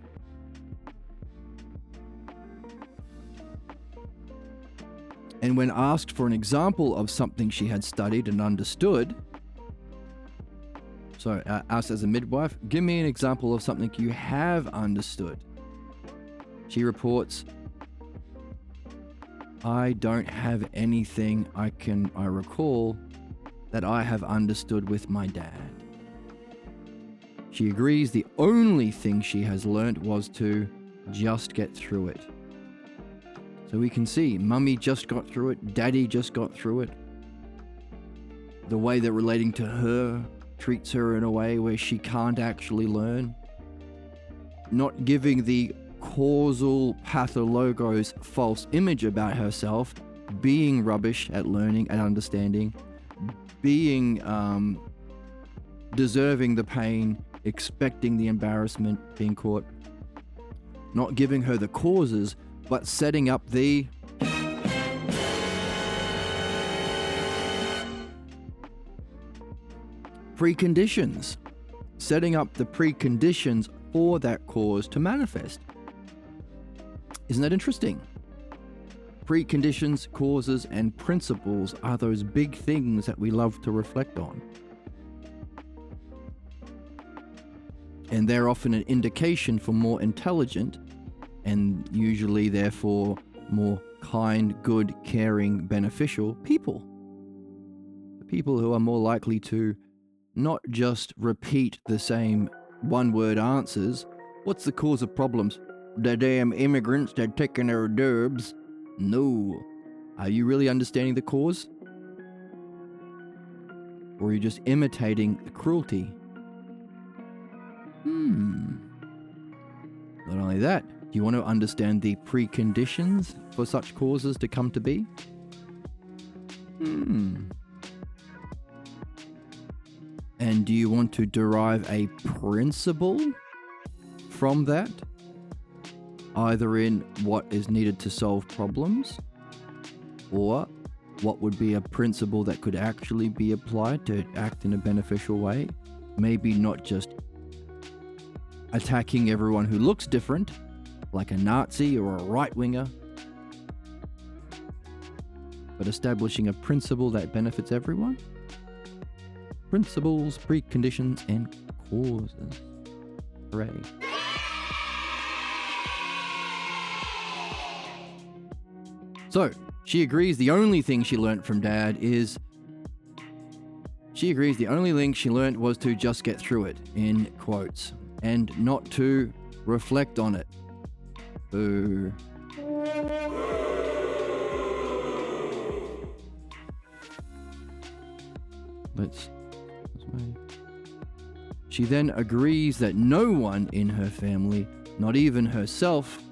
And when asked for an example of something she had studied and understood, so asked as a midwife, give me an example of something you have understood. She reports, I don't have anything I recall that I have understood with my dad. She agrees the only thing she has learnt was to just get through it. So we can see, Mummy just got through it, Daddy just got through it. The way they're relating to her treats her in a way where she can't actually learn. Not giving the causal pathologos false image about herself, being rubbish at learning and understanding, being deserving the pain, expecting the embarrassment, being caught. Not giving her the causes, but setting up the preconditions. Setting up the preconditions for that cause to manifest. Isn't that interesting? Preconditions, causes, and principles are those big things that we love to reflect on. And they're often an indication for more intelligent and usually therefore more kind, good, caring, beneficial people. The people who are more likely to not just repeat the same one-word answers. What's the cause of problems? The damn immigrants, they're taking our jobs. No. Are you really understanding the cause? Or are you just imitating the cruelty? Not only that, do you want to understand the preconditions for such causes to come to be? And do you want to derive a principle from that? Either in what is needed to solve problems, or what would be a principle that could actually be applied to act in a beneficial way? Maybe not just attacking everyone who looks different, like a Nazi or a right-winger, but establishing a principle that benefits everyone? principles, preconditions, and causes. Hooray. So, she agrees the only thing she learnt from Dad is... She agrees the only thing she learnt was to just get through it, in quotes, and not to reflect on it. Boo. She then agrees that no one in her family, not even herself,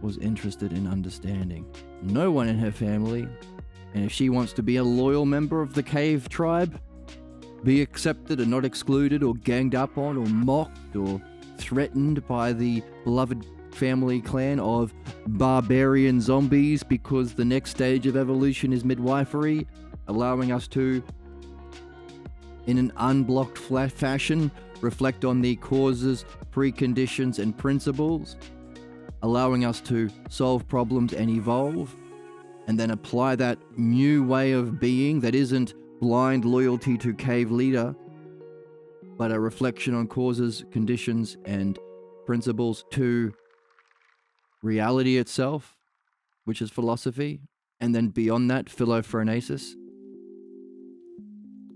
was interested in understanding. No one in her family, and if she wants to be a loyal member of the cave tribe, be accepted and not excluded or ganged up on or mocked or threatened by the beloved family clan of barbarian zombies, because the next stage of evolution is midwifery, allowing us to, in an unblocked flat fashion, reflect on the causes, preconditions, and principles, allowing us to solve problems and evolve, and then apply that new way of being that isn't blind loyalty to cave leader, but a reflection on causes, conditions, and principles to reality itself, which is philosophy, and then beyond that, philophronesis.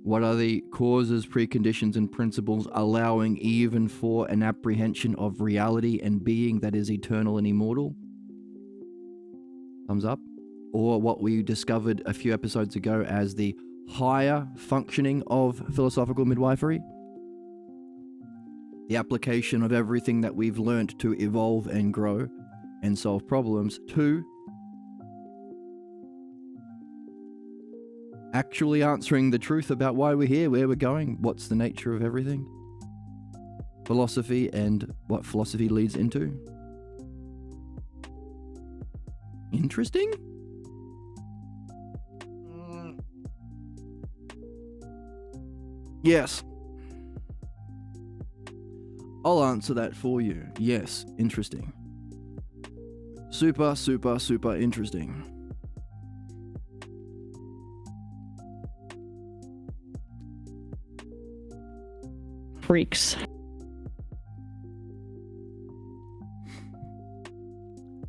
What are the causes, preconditions, and principles allowing even for an apprehension of reality and being that is eternal and immortal? Thumbs up. Or what we discovered a few episodes ago as the higher functioning of philosophical midwifery. The application of everything that we've learnt to evolve and grow and solve problems to actually answering the truth about why we're here, where we're going, what's the nature of everything. Philosophy and what philosophy leads into. Interesting? Yes. I'll answer that for you. Yes, interesting. Super, super, super interesting. Freaks.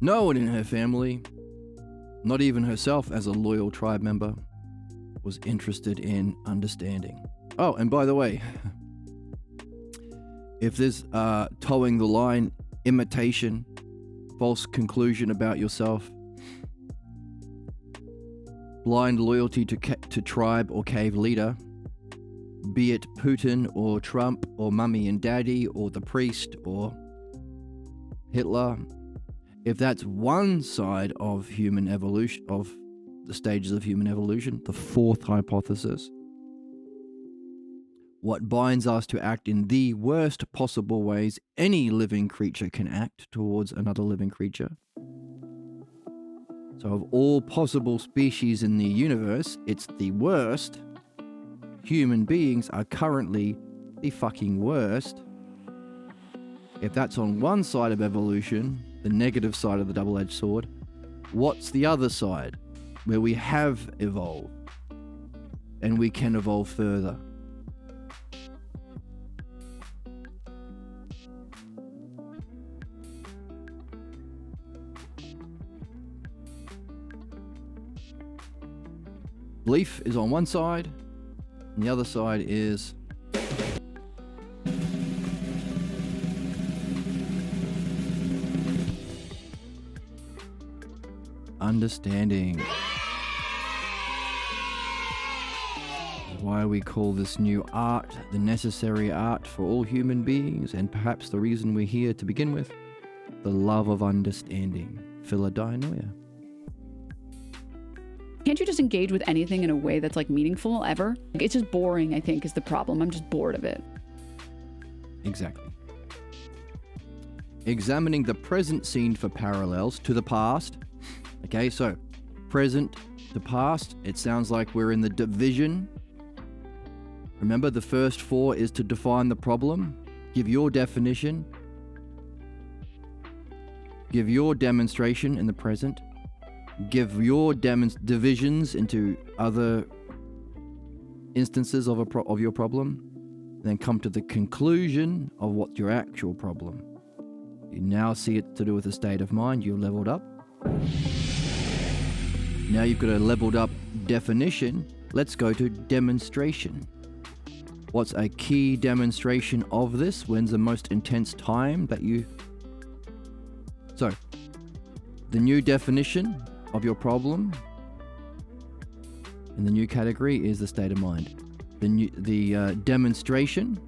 No one in her family, not even herself as a loyal tribe member, was interested in understanding. Oh, and by the way, if there's towing the line, imitation, false conclusion about yourself, blind loyalty to tribe or cave leader, be it Putin or Trump or Mummy and Daddy or the priest or Hitler, if that's one side of human evolution, of the stages of human evolution, the fourth hypothesis, what binds us to act in the worst possible ways any living creature can act towards another living creature. So of all possible species in the universe, it's the worst. Human beings are currently the fucking worst. If that's on one side of evolution, the negative side of the double-edged sword, what's the other side, where we have evolved and we can evolve further? Belief is on one side, and the other side is understanding. Why we call this new art the necessary art for all human beings, and perhaps the reason we're here to begin with, the love of understanding, philodainoia. Can't you just engage with anything in a way that's like meaningful ever? It's just boring, I think, is the problem. I'm just bored of it. Exactly. Examining the present scene for parallels to the past. Okay, so present to past, it sounds like we're in the division. Remember, the first four is to define the problem, give your definition, give your demonstration in the present, give your divisions into other instances of of your problem, then come to the conclusion of what's your actual problem. You now see it to do with a state of mind. You've leveled up. Now you've got a leveled up definition. Let's go to demonstration. What's a key demonstration of this? When's the most intense time that you... So, the new definition of your problem in the new category is the state of mind. The demonstration,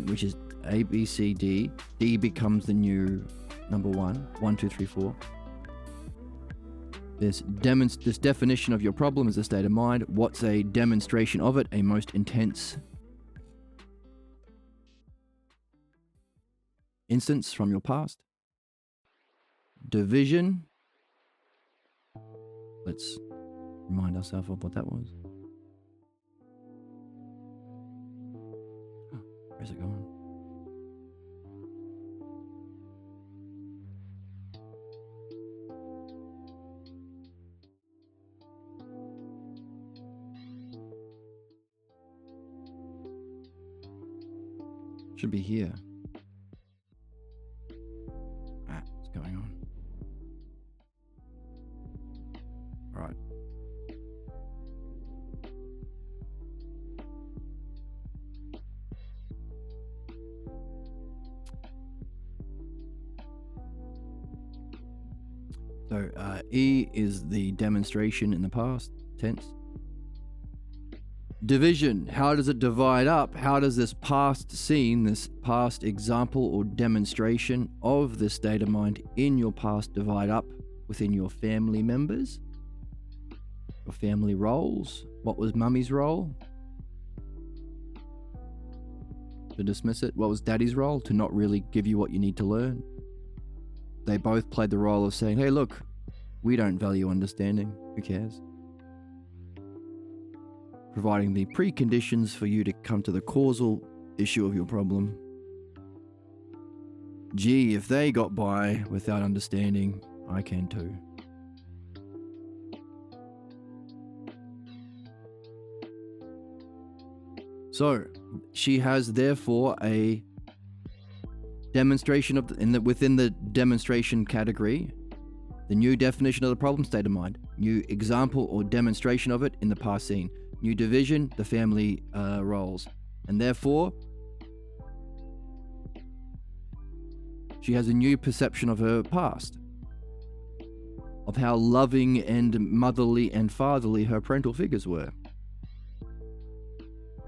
which is A, B, C, D. D becomes the new number 1. 1, 2, 3, 4. This definition of your problem is a state of mind. What's a demonstration of it? A most intense instance from your past. Division. Let's remind ourselves of what that was. Oh, where's it going? Should be here. What's going on? All right. So E is the demonstration in the past tense. Division. How does it divide up? How does this past scene, this past example or demonstration of this state of mind in your past divide up within your family members? Your family roles? What was mummy's role? To dismiss it. What was daddy's role? To not really give you what you need to learn. They both played the role of saying, hey, look, we don't value understanding. Who cares? Providing the preconditions for you to come to the causal issue of your problem. Gee, if they got by without understanding, I can too. So, she has therefore a demonstration of within the demonstration category, the new definition of the problem state of mind, new example or demonstration of it in the past scene. New division, the family roles. And therefore, she has a new perception of her past, of how loving and motherly and fatherly her parental figures were.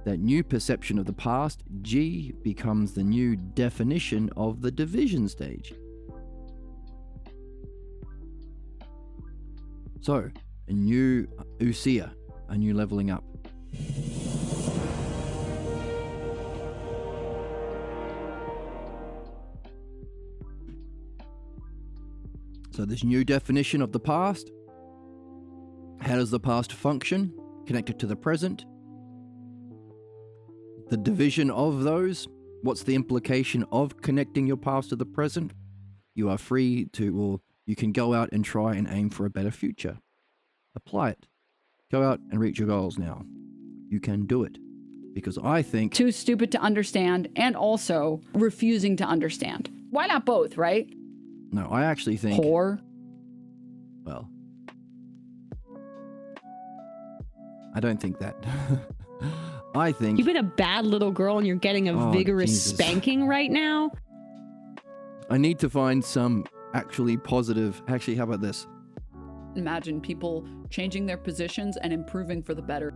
That new perception of the past, G, becomes the new definition of the division stage. So, a new Usia, a new leveling up. So this new definition of the past, how does the past function connected to the present? The division of those, what's the implication of connecting your past to the present? You are free to, or you can go out and try and aim for a better future. Apply it. Go out and reach your goals now. You can do it. Because I think... Too stupid to understand and also refusing to understand. Why not both, right? No, I actually think... Poor. Well... I don't think that. I think... You've been a bad little girl and you're getting a vigorous Jesus. spanking right now? I need to find some actually positive... Actually, how about this? Imagine people changing their positions and improving for the better.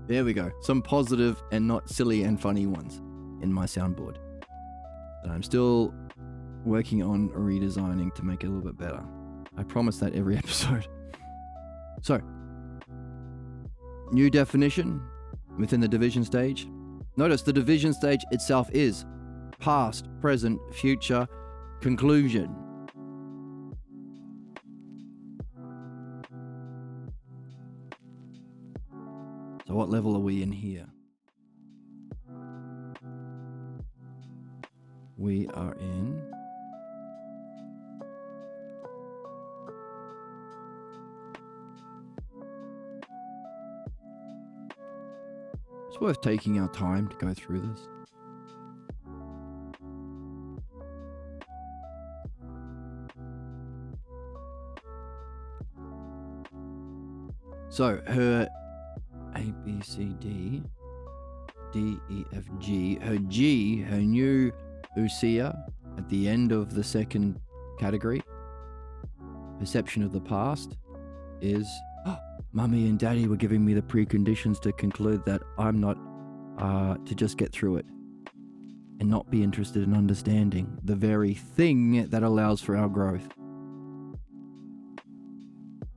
There we go. Some positive and not silly and funny ones in my soundboard. That I'm still working on redesigning to make it a little bit better. I promise that every episode. So, new definition within the division stage. Notice the division stage itself is past, present, future, conclusion. So what level are we in here? We are in... it's worth taking our time to go through this. So her A, B, C, D, D, E, F, G. Her G, her new ousia at the end of the second category, perception of the past, is, Mummy and Daddy were giving me the preconditions to conclude that I'm not, to just get through it and not be interested in understanding the very thing that allows for our growth.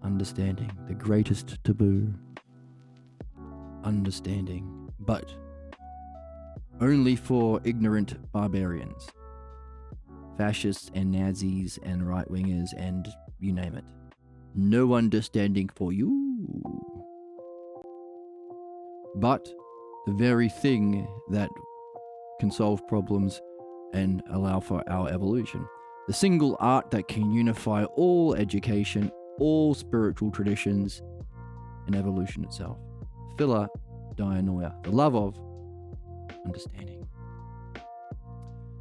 Understanding, the greatest taboo. Understanding, but only for ignorant barbarians, fascists and Nazis and right-wingers and you name it. No understanding for you. But the very thing that can solve problems and allow for our evolution. The single art that can unify all education, all spiritual traditions, and evolution itself. Philodianoia, the love of understanding.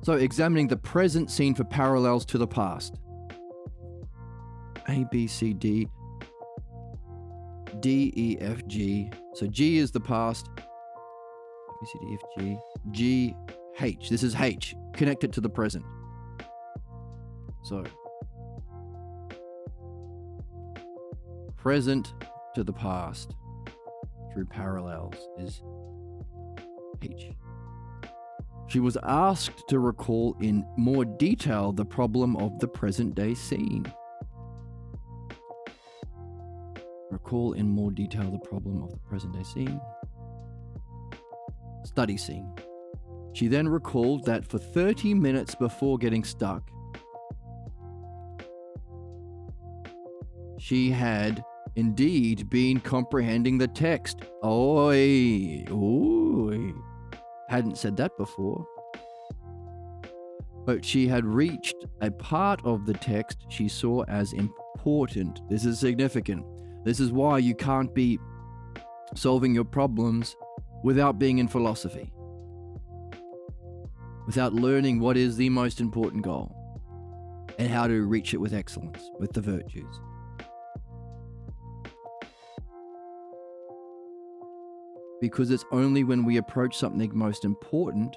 So, examining the present scene for parallels to the past. A, B, C, D, D, E, F, G. So G is the past. A, B, C, D, F, G. G, H. This is H, connected to the present. So, present to the past through parallels is H. She was asked to recall in more detail the problem of the present day scene. Recall in more detail the problem of the present day scene. Study scene. She then recalled that for 30 minutes before getting stuck, she had indeed been comprehending the text. Oi. Hadn't said that before. But she had reached a part of the text she saw as important. This is significant. This is why you can't be solving your problems without being in philosophy, without learning what is the most important goal and how to reach it with excellence, with the virtues. Because it's only when we approach something most important,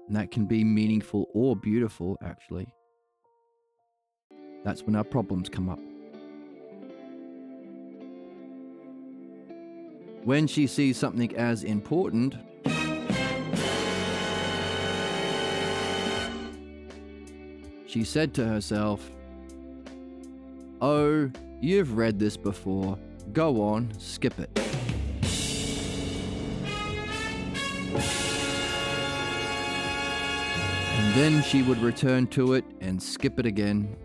and that can be meaningful or beautiful, actually, that's when our problems come up. When she sees something as important, she said to herself, "Oh, you've read this before. Go on, skip it." And then she would return to it and skip it again.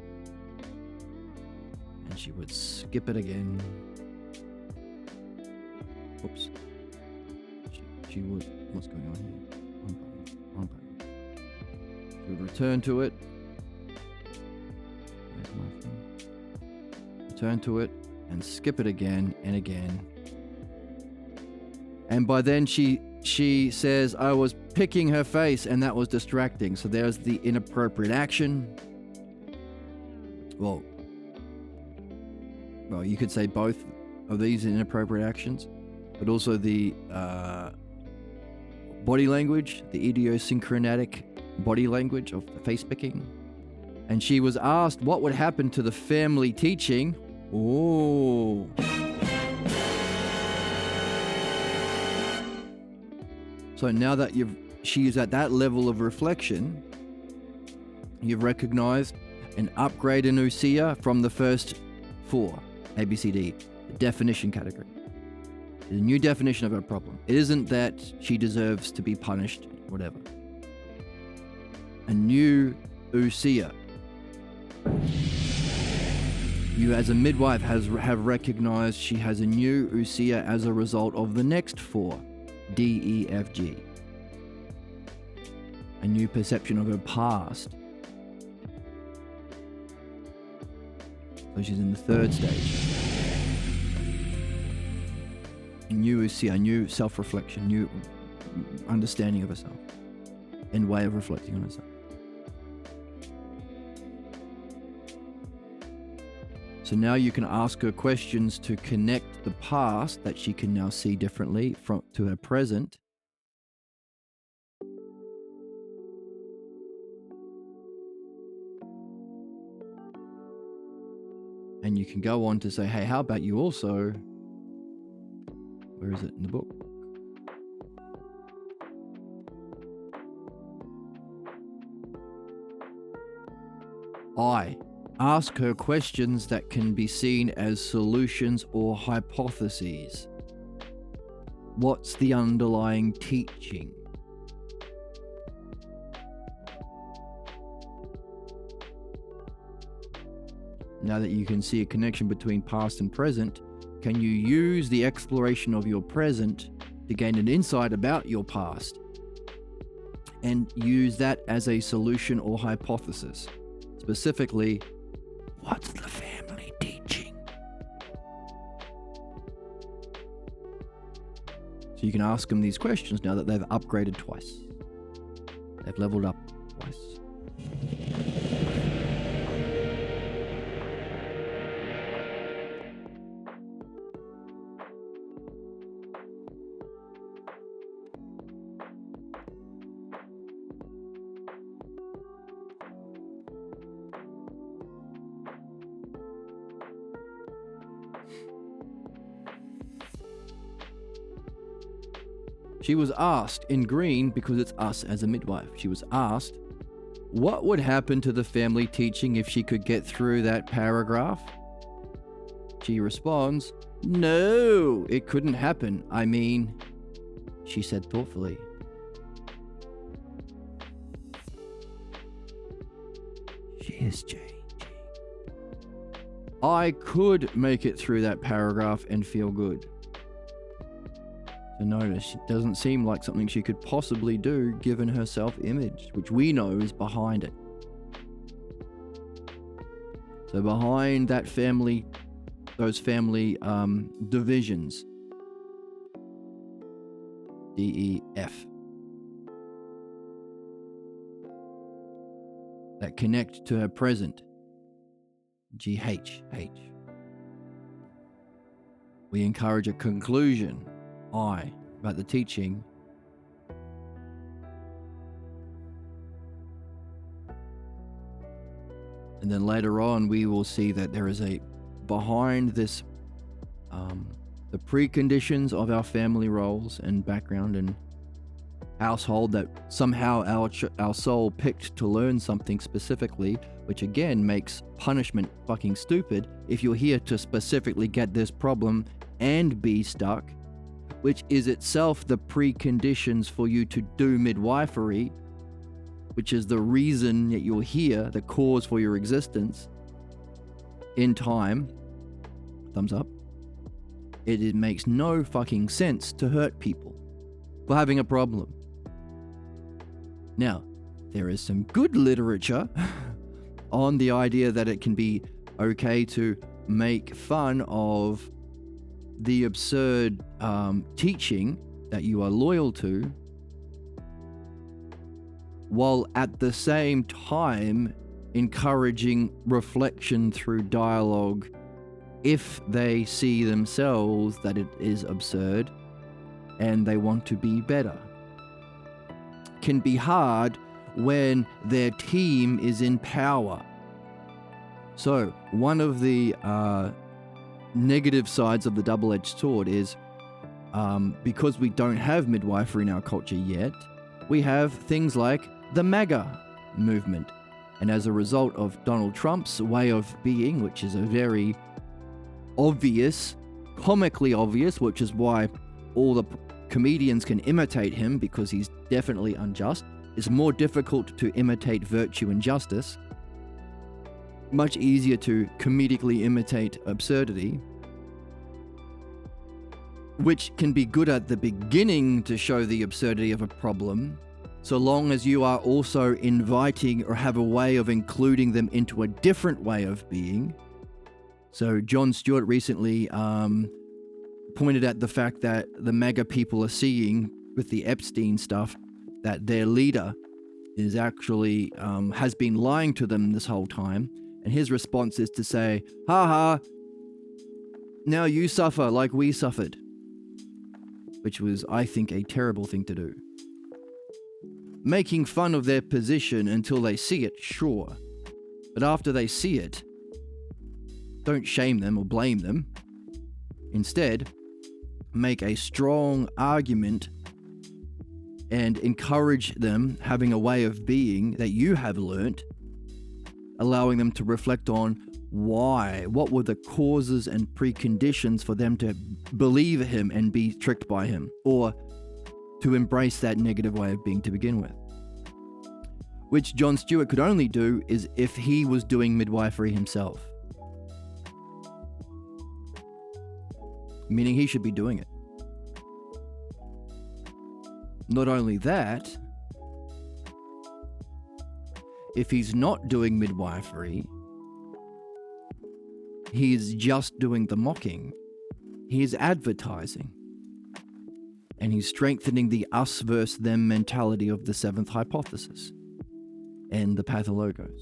And she would skip it again. Oops. She would... What's going on here? Wrong button. She would return to it. Where's my thing? Return to it and skip it again and again. And by then she says, I was picking her face and that was distracting. So there's the inappropriate action. Well, you could say both of these inappropriate actions, but also the body language, the idiosyncratic body language of the face picking. And she was asked what would happen to the family teaching. Oh. So now that she's at that level of reflection, you've recognized an upgrade in ousia from the first four, A, B, C, D, the definition category. A new definition of her problem. It isn't that she deserves to be punished, whatever. A new ousia. You as a midwife have recognized she has a new ousia as a result of the next four, D, E, F, G. A new perception of her past. So she's in the third stage. new see a new self-reflection, new understanding of herself, and way of reflecting on herself. So now you can ask her questions to connect the past that she can now see differently to her present. And you can go on to say, hey, how about you also, where is it in the book? Ask her questions that can be seen as solutions or hypotheses. What's the underlying teaching? Now that you can see a connection between past and present, can you use the exploration of your present to gain an insight about your past and use that as a solution or hypothesis? Specifically, what's the family teaching? So you can ask them these questions now that they've upgraded twice. They've leveled up twice. She was asked, in green, because it's us as a midwife, she was asked, what would happen to the family teaching if she could get through that paragraph? She responds, no, it couldn't happen. I mean, she said thoughtfully, she is changing. I could make it through that paragraph and feel good. So notice, it doesn't seem like something she could possibly do given her self-image, which we know is behind it. So behind that family, those family divisions, DEF, that connect to her present, GH. We encourage a conclusion, I, about the teaching. And then later on, we will see that there is a, behind this, the preconditions of our family roles and background and household, that somehow our soul picked to learn something specifically, which again makes punishment fucking stupid if you're here to specifically get this problem and be stuck, which is itself the preconditions for you to do midwifery, which is the reason that you're here, the cause for your existence in time. Thumbs up. It makes no fucking sense to hurt people for having a problem. Now, there is some good literature on the idea that it can be okay to make fun of the absurd teaching that you are loyal to, while at the same time encouraging reflection through dialogue if they see themselves that it is absurd and they want to be better. Can be hard when their team is in power. So one of the negative sides of the double-edged sword is because we don't have midwifery in our culture yet, we have things like the MAGA movement. And as a result of Donald Trump's way of being, which is a very obvious, comically obvious, which is why all the comedians can imitate him, because he's definitely unjust. It's more difficult to imitate virtue and justice. Much easier to comedically imitate absurdity, which can be good at the beginning to show the absurdity of a problem, so long as you are also inviting or have a way of including them into a different way of being. So Jon Stewart recently pointed at the fact that the MAGA people are seeing with the Epstein stuff that their leader is actually has been lying to them this whole time. And his response is to say, ha ha, now you suffer like we suffered. Which was, I think, a terrible thing to do. Making fun of their position until they see it, sure. But after they see it, don't shame them or blame them. Instead, make a strong argument and encourage them having a way of being that you have learnt, allowing them to reflect on why, what were the causes and preconditions for them to believe him and be tricked by him, or to embrace that negative way of being to begin with. Which Jon Stewart could only do is if he was doing midwifery himself. Meaning he should be doing it. Not only that, if he's not doing midwifery, he is just doing the mocking. He is advertising. And he's strengthening the us versus them mentality of the seventh hypothesis and the pathologos.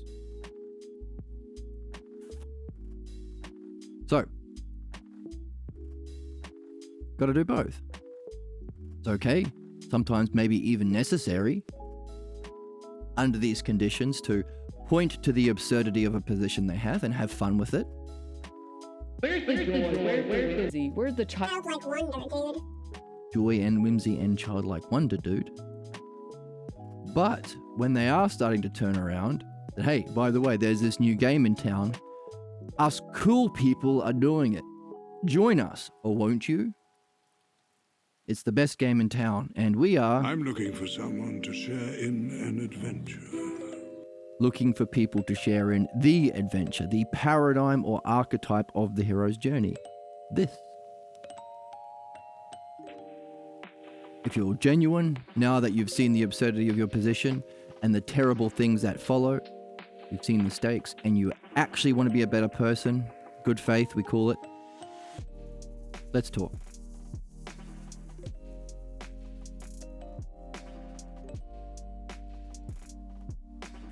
So, got to do both. It's okay, sometimes maybe even necessary, under these conditions, to point to the absurdity of a position they have and have fun with it. Where's the joy? Where's the Childlike wonder, dude. Joy and whimsy and childlike wonder, dude. But when they are starting to turn around, that, hey, by the way, there's this new game in town. Us cool people are doing it. Join us, or won't you? It's the best game in town, and we are... I'm looking for someone to share in an adventure. Looking for people to share in the adventure, the paradigm or archetype of the hero's journey. This. If you're genuine, now that you've seen the absurdity of your position and the terrible things that follow, you've seen the stakes, and you actually want to be a better person, good faith, we call it, let's talk.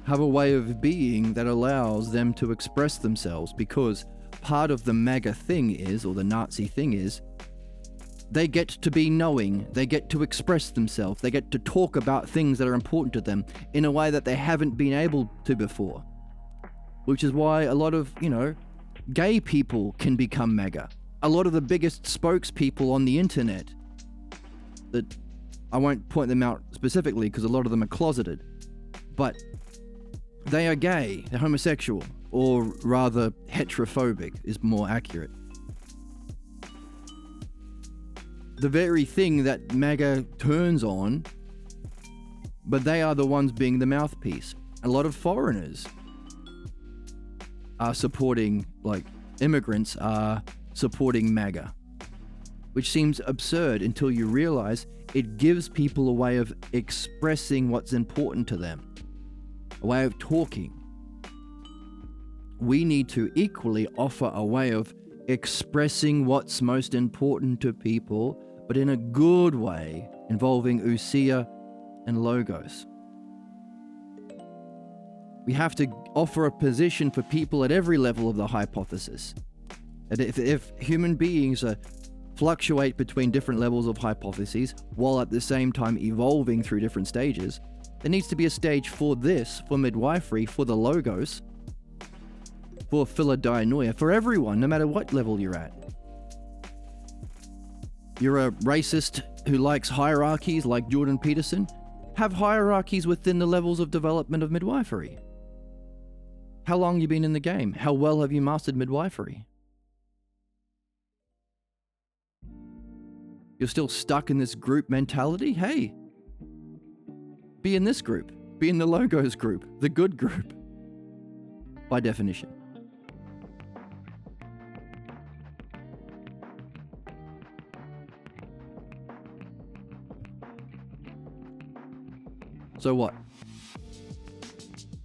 Have a way of being that allows them to express themselves, because part of the MAGA thing is, or the Nazi thing is, they get to be knowing, they get to express themselves, they get to talk about things that are important to them in a way that they haven't been able to before. Which is why a lot of, gay people can become MAGA. A lot of the biggest spokespeople on the internet, that I won't point them out specifically because a lot of them are closeted, but they are gay, they're homosexual, or rather heterophobic is more accurate. The very thing that MAGA turns on, but they are the ones being the mouthpiece. A lot of foreigners are supporting, immigrants are supporting MAGA, which seems absurd until you realize it gives people a way of expressing what's important to them, a way of talking. We need to equally offer a way of expressing what's most important to people, but in a good way, involving ousia and logos. We have to offer a position for people at every level of the hypothesis. And if human beings fluctuate between different levels of hypotheses, while at the same time evolving through different stages, there needs to be a stage for this, for midwifery, for the logos, for philodianoia, for everyone, no matter what level you're at. You're a racist who likes hierarchies like Jordan Peterson? Have hierarchies within the levels of development of midwifery. How long have you been in the game? How well have you mastered midwifery? You're still stuck in this group mentality? Hey, be in this group. Be in the logos group, the good group, by definition. So what?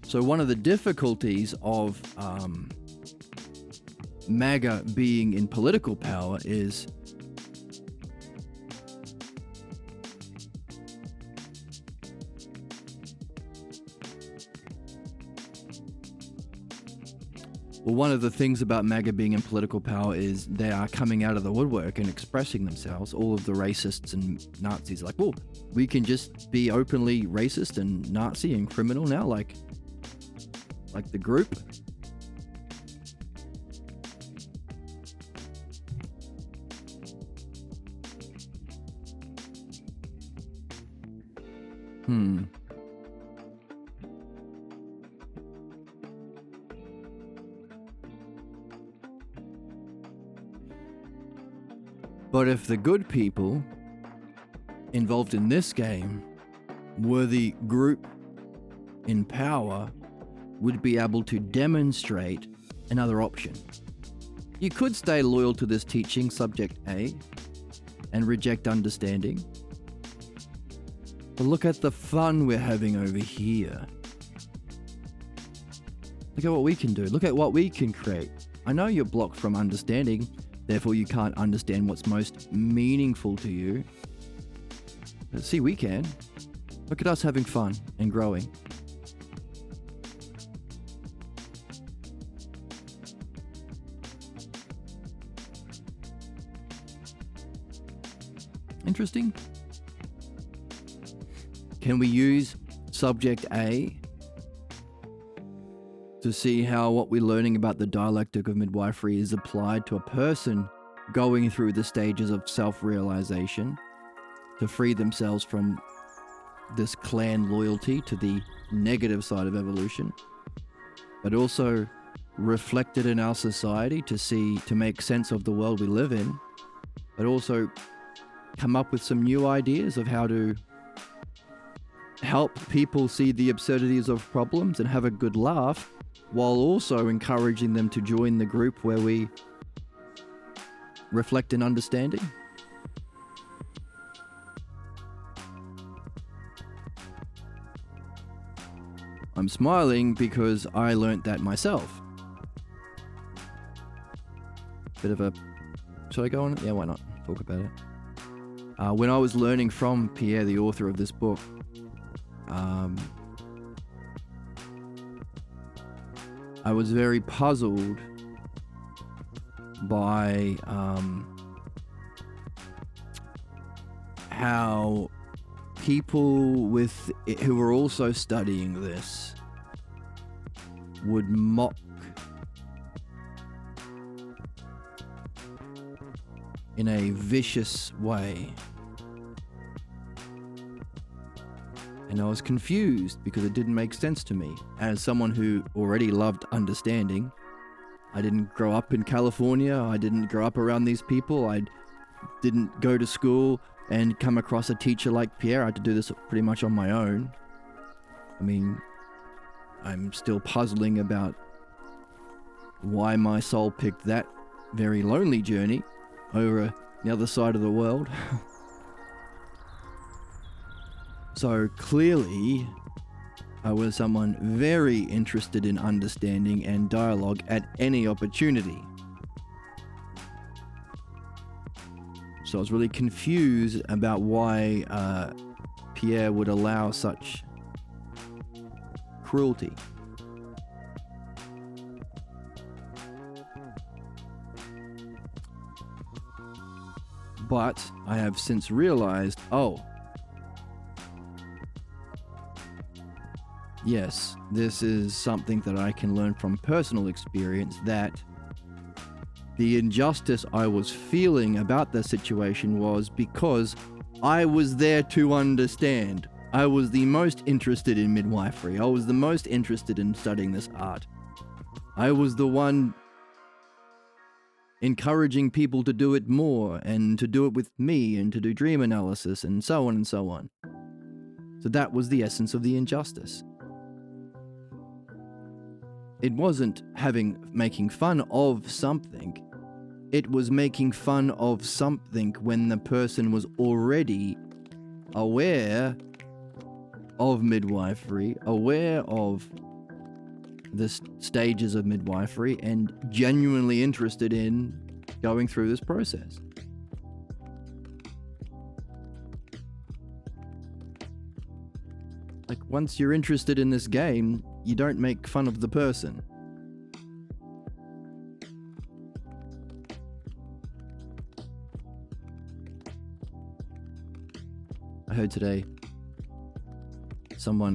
So one of the difficulties of MAGA being in political power is Well, one of the things about MAGA being in political power is they are coming out of the woodwork and expressing themselves. All of the racists and Nazis are like, well, we can just be openly racist and Nazi and criminal now, like the group. But if the good people involved in this game were the group in power, would be able to demonstrate another option. You could stay loyal to this teaching, subject A, and reject understanding. But look at the fun we're having over here. Look at what we can do. Look at what we can create. I know you're blocked from understanding, therefore you can't understand what's most meaningful to you. But see, we can. Look at us having fun and growing. Interesting. Can we use subject A to see how what we're learning about the dialectic of midwifery is applied to a person going through the stages of self-realization to free themselves from this clan loyalty to the negative side of evolution, but also reflected in our society to make sense of the world we live in, but also come up with some new ideas of how to help people see the absurdities of problems and have a good laugh, while also encouraging them to join the group where we reflect in understanding. I'm smiling because I learnt that myself. Bit of a... Should I go on it? Yeah, why not? Talk about it. When I was learning from Pierre, the author of this book, I was very puzzled by how people who were also studying this would mock in a vicious way. And I was confused because it didn't make sense to me. As someone who already loved understanding, I didn't grow up in California, I didn't grow up around these people, I didn't go to school and come across a teacher like Pierre. I had to do this pretty much on my own. I mean, I'm still puzzling about why my soul picked that very lonely journey over the other side of the world. So clearly, I was someone very interested in understanding and dialogue at any opportunity. So I was really confused about why Pierre would allow such cruelty. But I have since realized, yes, this is something that I can learn from personal experience, that the injustice I was feeling about the situation was because I was there to understand. I was the most interested in midwifery. I was the most interested in studying this art. I was the one encouraging people to do it more and to do it with me and to do dream analysis and so on and so on. So that was the essence of the injustice. It wasn't making fun of something. It was making fun of something when the person was already aware of midwifery, aware of the stages of midwifery, and genuinely interested in going through this process. Like, once you're interested in this game, you don't make fun of the person. heard today someone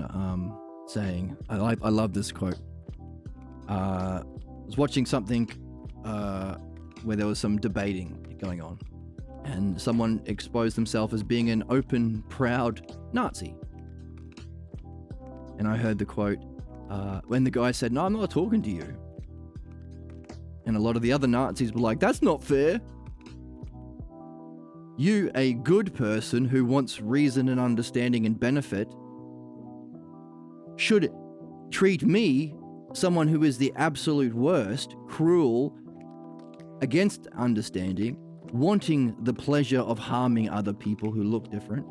saying, I love this quote. I was watching something where there was some debating going on, and someone exposed themselves as being an open, proud Nazi. And I heard the quote when the guy said, "No, I'm not talking to you." And a lot of the other Nazis were like, "That's not fair. You, a good person who wants reason and understanding and benefit, should treat me, someone who is the absolute worst, cruel, against understanding, wanting the pleasure of harming other people who look different.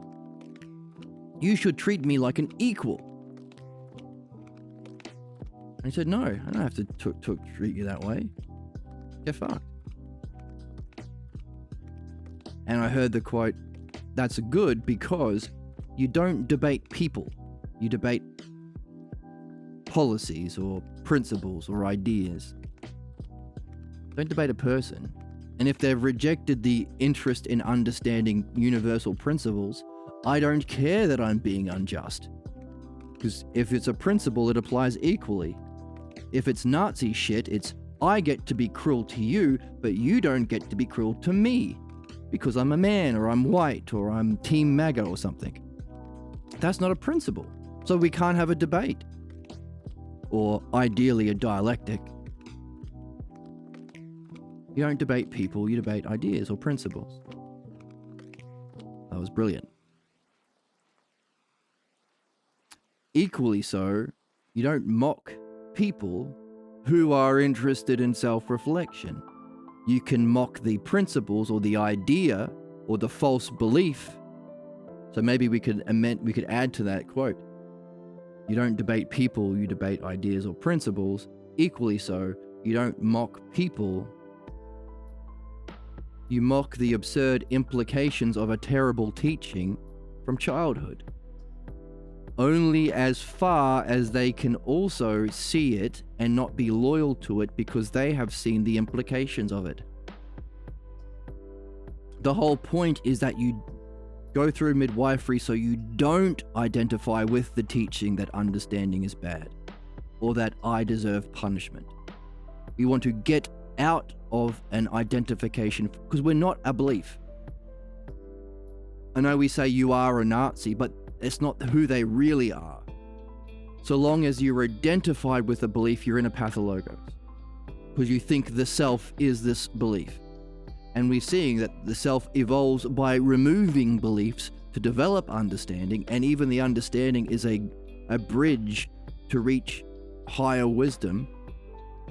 You should treat me like an equal." And he said, "No, I don't have to treat you that way. Get fucked." And I heard the quote, "That's good because you don't debate people. You debate policies or principles or ideas. Don't debate a person. And if they've rejected the interest in understanding universal principles, I don't care that I'm being unjust. Because if it's a principle, it applies equally. If it's Nazi shit, it's I get to be cruel to you, but you don't get to be cruel to me. Because I'm a man, or I'm white, or I'm Team MAGA or something. That's not a principle. So we can't have a debate. Or ideally a dialectic. You don't debate people, you debate ideas or principles." That was brilliant. Equally so, you don't mock people who are interested in self-reflection. You can mock the principles or the idea or the false belief. So maybe we could add to that quote. You don't debate people, you debate ideas or principles. Equally so, you don't mock people. You mock the absurd implications of a terrible teaching from childhood. Only as far as they can also see it and not be loyal to it because they have seen the implications of it. The whole point is that you go through midwifery so you don't identify with the teaching that understanding is bad or that I deserve punishment. You want to get out of an identification because we're not a belief. I know we say you are a Nazi, but it's not who they really are. So long as you're identified with a belief, you're in a pathologos. Because you think the self is this belief. And we're seeing that the self evolves by removing beliefs to develop understanding, and even the understanding is a bridge to reach higher wisdom.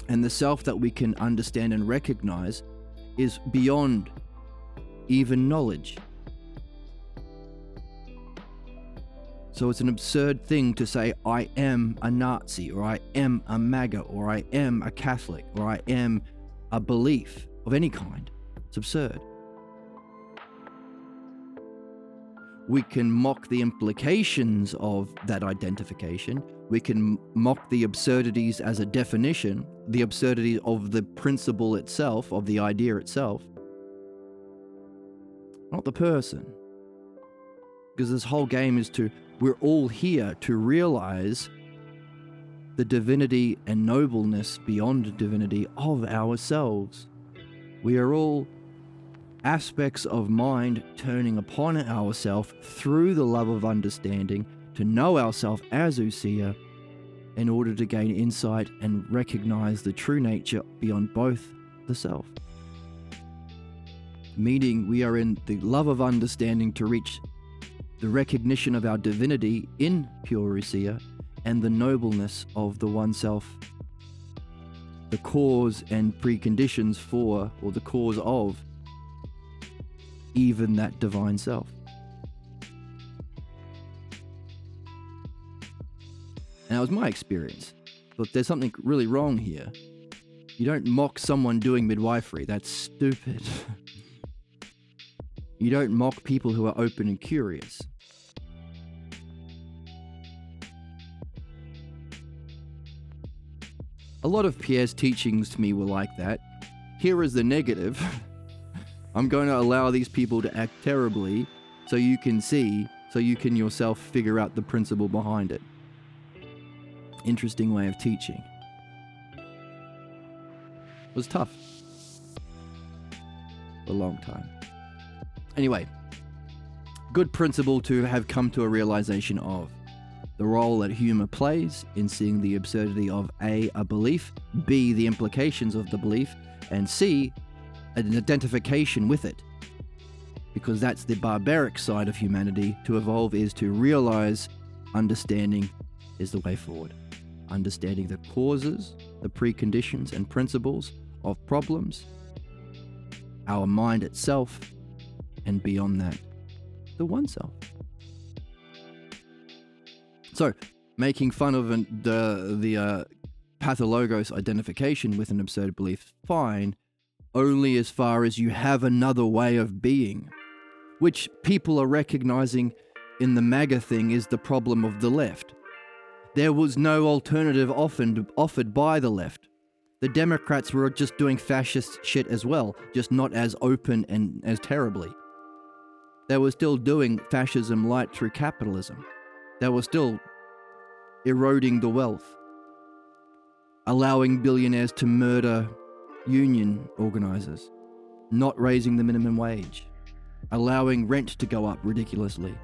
And the self that we can understand and recognize is beyond even knowledge. So it's an absurd thing to say, I am a Nazi, or I am a MAGA, or I am a Catholic, or I am a belief of any kind. It's absurd. We can mock the implications of that identification. We can mock the absurdities as a definition, the absurdity of the principle itself, of the idea itself. Not the person. Because this whole game is we're all here to realize the divinity and nobleness beyond divinity of ourselves. We are all aspects of mind turning upon ourselves through the love of understanding to know ourselves as Usia in order to gain insight and recognize the true nature beyond both the self. Meaning we are in the love of understanding to reach the recognition of our divinity in pure Usia and the nobleness of the one self, the cause and preconditions for, or the cause of, even that divine self. And that was my experience. But there's something really wrong here. You don't mock someone doing midwifery. That's stupid. You don't mock people who are open and curious. A lot of Pierre's teachings to me were like that. Here is the negative. I'm going to allow these people to act terribly so you can see so you can yourself figure out the principle behind it. Interesting way of teaching. It was tough. For a long time. Anyway, good principle to have come to a realization of. The role that humor plays in seeing the absurdity of A, a belief, B, the implications of the belief, and C, an identification with it. Because that's the barbaric side of humanity. To evolve is to realize understanding is the way forward. Understanding the causes, the preconditions and principles of problems, our mind itself, and beyond that, the oneself. So, making fun of the pathologos identification with an absurd belief, fine, only as far as you have another way of being, which people are recognizing in the MAGA thing is the problem of the left. There was no alternative offered by the left. The Democrats were just doing fascist shit as well, just not as open and as terribly. They were still doing fascism light through capitalism. They were still eroding the wealth, allowing billionaires to murder union organizers, not raising the minimum wage, allowing rent to go up ridiculously,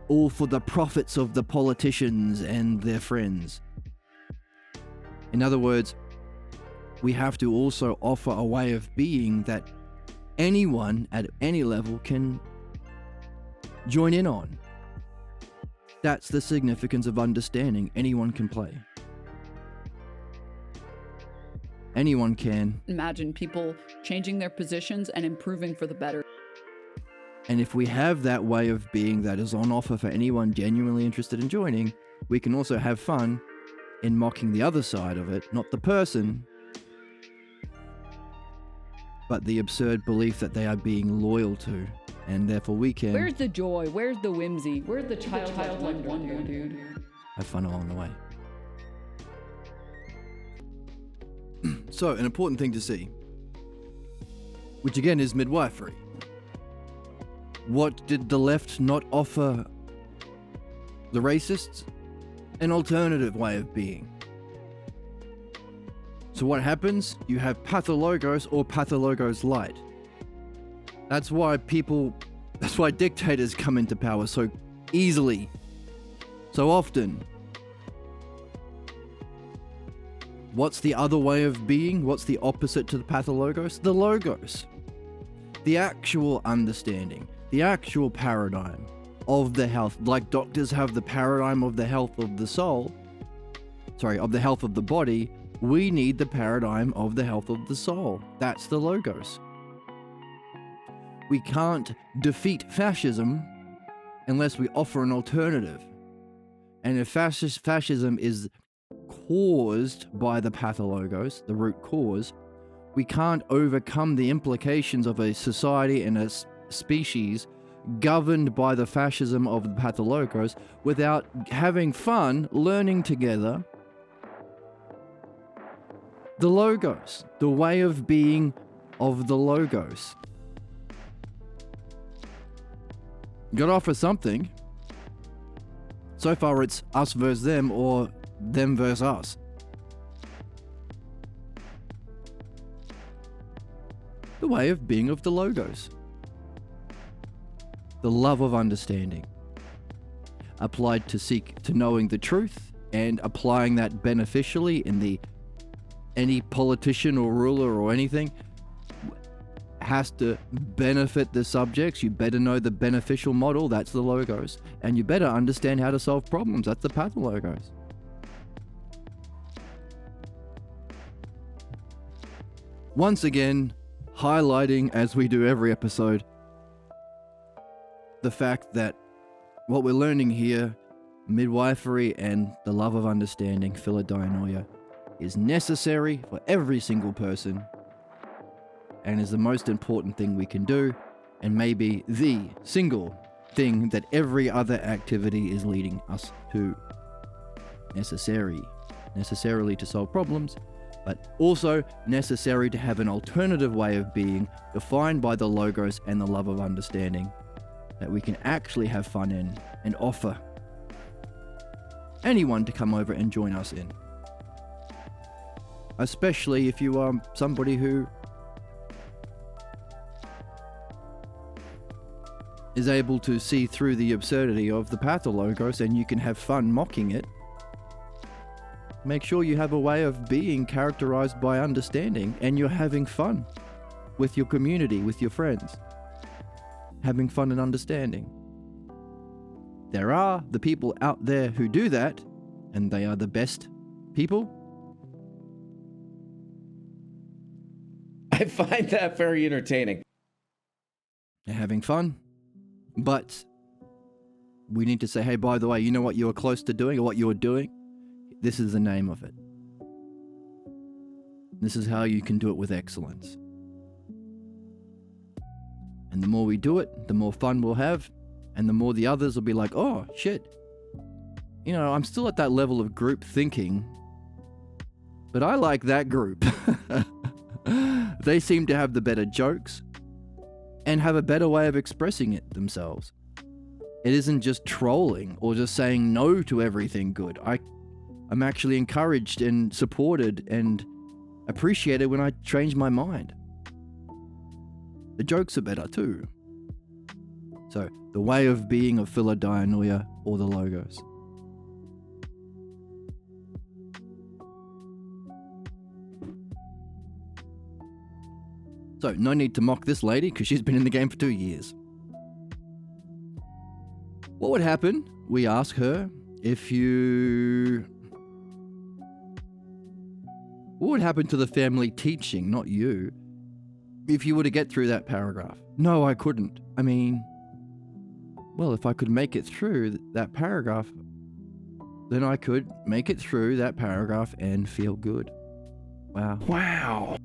all for the profits of the politicians and their friends. In other words, we have to also offer a way of being that anyone at any level can join in on. That's the significance of understanding. Anyone can play. Anyone can. Imagine people changing their positions and improving for the better. And if we have that way of being that is on offer for anyone genuinely interested in joining, we can also have fun in mocking the other side of it, not the person, but the absurd belief that they are being loyal to, and therefore we can... Where's the joy? Where's the whimsy? Where's the childlike wonder, dude? Have fun along the way. So, an important thing to see, which again is midwifery. What did the left not offer the racists? An alternative way of being. So what happens? You have pathologos or pathologos light. That's why dictators come into power so easily, so often. What's the other way of being? What's the opposite to the pathologos? The logos. The actual understanding, the actual paradigm of the health. Like doctors have the paradigm of the health of the soul, of the health of the body, we need the paradigm of the health of the soul. That's the logos. We can't defeat fascism unless we offer an alternative. And if fascism is caused by the pathologos, the root cause, we can't overcome the implications of a society and a species governed by the fascism of the pathologos without having fun learning together the logos, the way of being of the logos. You gotta offer something. So far it's us versus them or them versus us. The way of being of the logos. The love of understanding. Applied to seek to knowing the truth and applying that beneficially in any politician or ruler or anything has to benefit the subjects. You better know the beneficial model, that's the logos. And you better understand how to solve problems, that's the pathologos. Once again, highlighting, as we do every episode, the fact that what we're learning here, midwifery and the love of understanding, philodianoia, is necessary for every single person and is the most important thing we can do, and maybe the single thing that every other activity is leading us to. Necessarily to solve problems, but also necessary to have an alternative way of being defined by the logos and the love of understanding that we can actually have fun in and offer anyone to come over and join us in. Especially if you are somebody who is able to see through the absurdity of the Pathologos and you can have fun mocking it. Make sure you have a way of being characterized by understanding and you're having fun with your community, with your friends. Having fun and understanding. There are the people out there who do that, and they are the best people. I find that very entertaining. They're having fun, but we need to say, hey, by the way, you know what you were close to doing or what you were doing? This is the name of it. This is how you can do it with excellence. And the more we do it, the more fun we'll have, and the more the others will be like, oh, shit. You know, I'm still at that level of group thinking, but I like that group. They seem to have the better jokes and have a better way of expressing it themselves. It isn't just trolling or just saying no to everything good. I'm actually encouraged and supported and appreciated when I change my mind. The jokes are better too. So, the way of being of Philodianoia or the Logos. So, no need to mock this lady because she's been in the game for 2 years. What would happen, we ask her, what would happen to the family teaching, not you, if you were to get through that paragraph? No, I couldn't. I mean, well, if I could make it through that paragraph, then I could make it through that paragraph and feel good. Wow. Wow.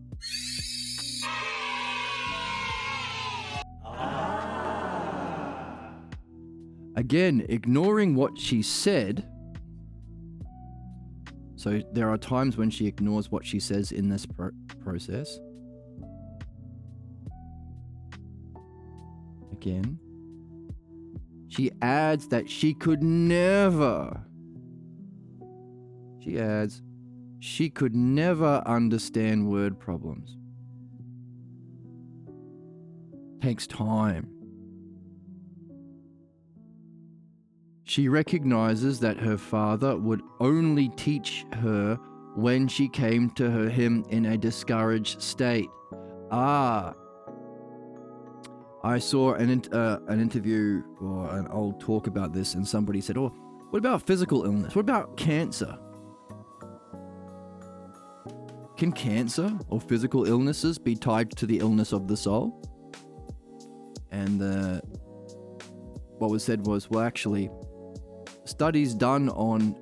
Again, ignoring what she said. So there are times when she ignores what she says in this process. Again, she adds that she could never understand word problems. Takes time. She recognizes that her father would only teach her when she came to him in a discouraged state. I saw an interview or an old talk about this, and somebody said, oh, what about physical illness? What about cancer? Can cancer or physical illnesses be tied to the illness of the soul? And what was said was, well, actually, studies done on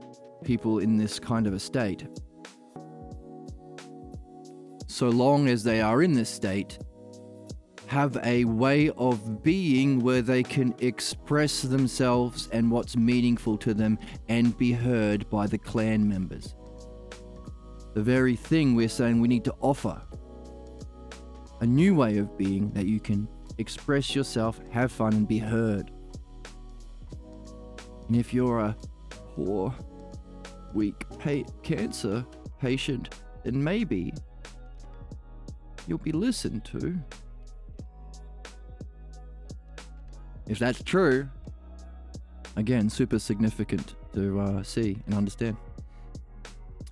people in this kind of a state, so long as they are in this state, have a way of being where they can express themselves and what's meaningful to them and be heard by the clan members. The very thing we're saying we need to offer. A new way of being that you can express yourself, have fun, and be heard. And if you're a poor, weak cancer patient, then maybe you'll be listened to. If that's true, again, super significant to see and understand.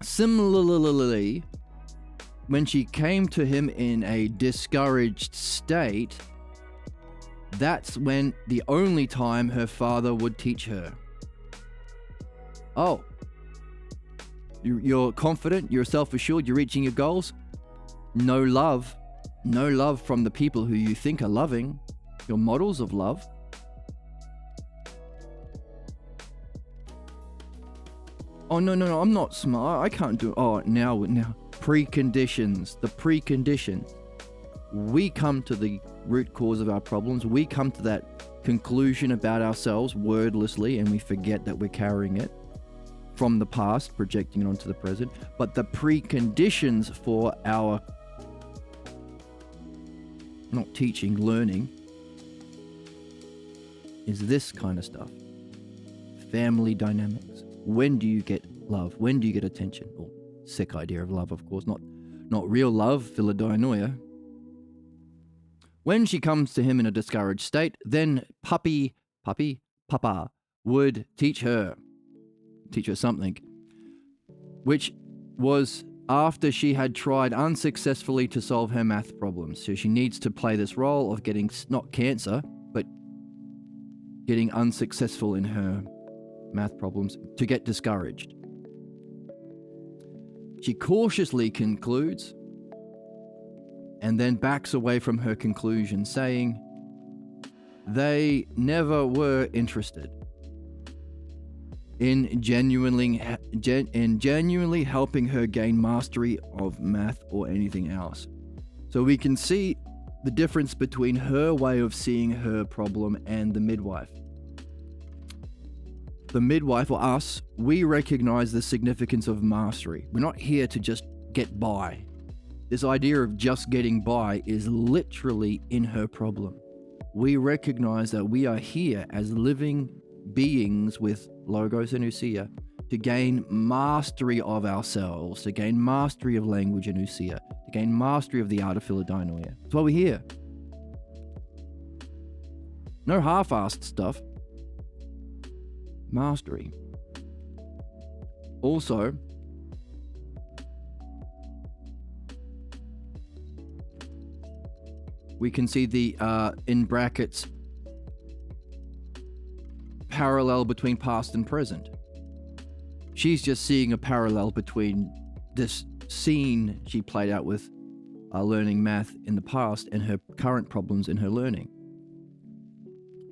Similarly, when she came to him in a discouraged state, that's when the only time her father would teach her. Oh, you're confident, you're self-assured, you're reaching your goals. No love from the people who you think are loving, your models of love. Oh, no, I'm not smart. I can't do it. Oh, now. Preconditions. The precondition. We come to the root cause of our problems. We come to that conclusion about ourselves wordlessly, and we forget that we're carrying it from the past, projecting it onto the present. But the preconditions for our not teaching, learning, is this kind of stuff. Family dynamics. When do you get love? When do you get attention? Or sick idea of love, of course, not real love, philodoinoia. When she comes to him in a discouraged state, then Papa would teach her something, which was after she had tried unsuccessfully to solve her math problems. So she needs to play this role of getting, not cancer, but getting unsuccessful in her math problems to get discouraged. She cautiously concludes and then backs away from her conclusion, saying they never were interested in genuinely helping her gain mastery of math or anything else. So we can see the difference between her way of seeing her problem and the midwife. The midwife, or us, we recognize the significance of mastery. We're not here to just get by. This idea of just getting by is literally in her problem. We recognize that we are here as living beings with logos and ousia to gain mastery of ourselves, to gain mastery of language and ousia, to gain mastery of the art of philodoinoia. That's why we're here. No half-assed stuff. Mastery. Also, we can see the, in brackets, parallel between past and present. She's just seeing a parallel between this scene she played out with learning math in the past and her current problems in her learning.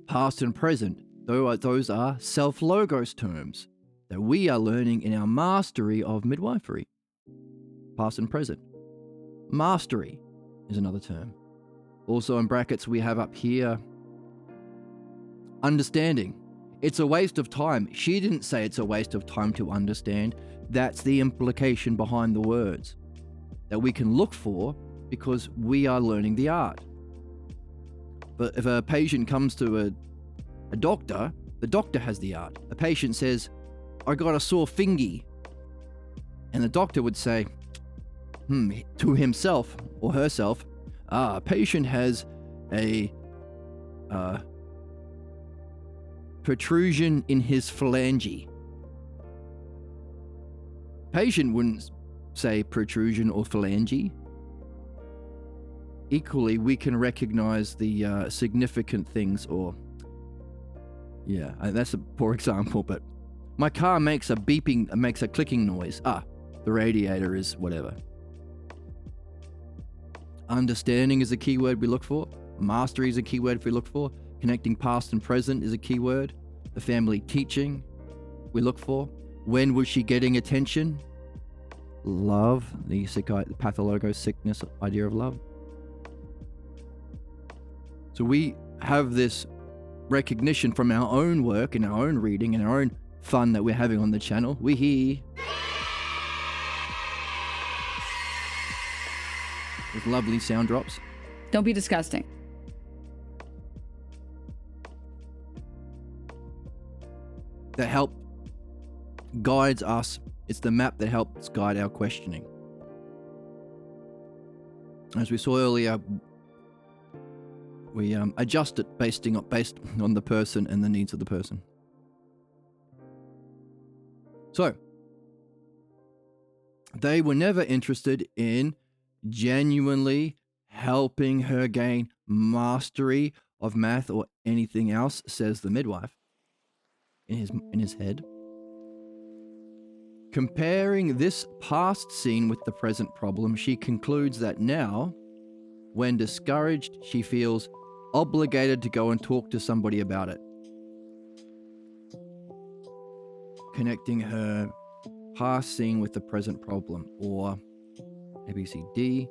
Past and present, those are self-logos terms that we are learning in our mastery of midwifery. Past and present. Mastery is another term. Also in brackets we have up here, understanding. It's a waste of time. She didn't say it's a waste of time to understand. That's the implication behind the words that we can look for because we are learning the art. But if a patient comes to a doctor, the doctor has the art. A patient says, I got a sore fingy. And the doctor would say, to himself or herself, a patient has a protrusion in his phalange. Patient wouldn't say protrusion or phalange. Equally, we can recognize the significant things, or that's a poor example, but my car makes a beeping, makes a clicking noise. The radiator is whatever. Understanding is a key word we look for. Mastery is a key word we look for. Connecting past and present is a key word. The family teaching we look for. When was she getting attention? Love, the pathologo sickness idea of love. So we have this recognition from our own work and our own reading and our own fun that we're having on the channel. We hear with lovely sound drops. Don't be disgusting. That help guides us. It's the map that helps guide our questioning. As we saw earlier, we adjust it based on the person and the needs of the person. So, they were never interested in genuinely helping her gain mastery of math or anything else, says the midwife in his head. Comparing this past scene with the present problem, she concludes that now, when discouraged, she feels obligated to go and talk to somebody about it. Connecting her past scene with the present problem, or ABCD,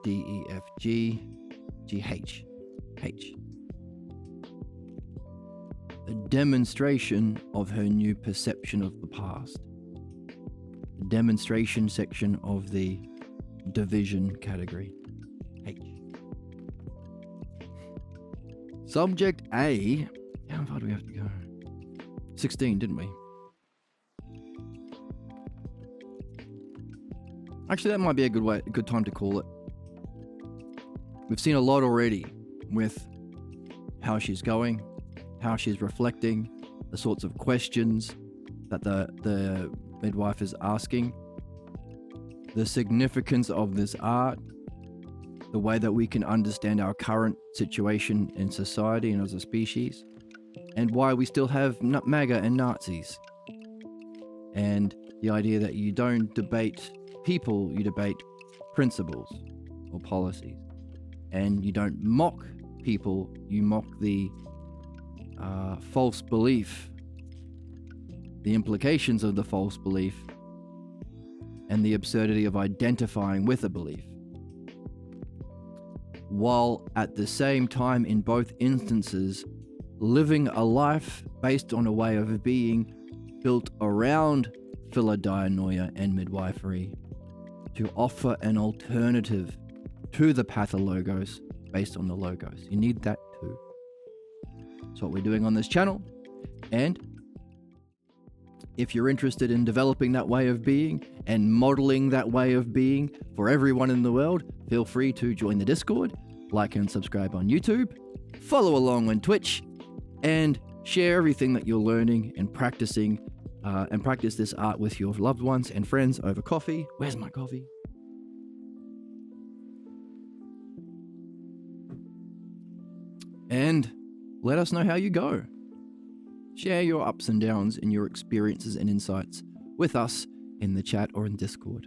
DEFG, GH, H. A demonstration of her new perception of the past. The demonstration section of the division category, H. Subject A How far do we have to go? 16, didn't we? Actually, that might be a good time to call it. We've seen a lot already with how she's going, how she's reflecting, the sorts of questions that the midwife is asking, the significance of this art, the way that we can understand our current situation in society and as a species, and why we still have MAGA and Nazis. And the idea that you don't debate people, you debate principles or policies. And you don't mock people, you mock the false belief, the implications of the false belief, and the absurdity of identifying with a belief. While at the same time, in both instances, living a life based on a way of being built around philodianoia and midwifery to offer an alternative to the pathologos based on the logos. You need that too. That's what we're doing on this channel. And if you're interested in developing that way of being and modeling that way of being for everyone in the world, feel free to join the Discord, like and subscribe on YouTube, follow along on Twitch, and share everything that you're learning and practicing, and practice this art with your loved ones and friends over coffee. Where's my coffee? And let us know how you go. Share your ups and downs and your experiences and insights with us in the chat or in Discord.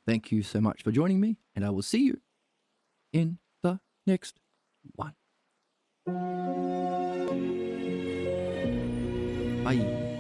Thank you so much for joining me, and I will see you in the next one. Bye.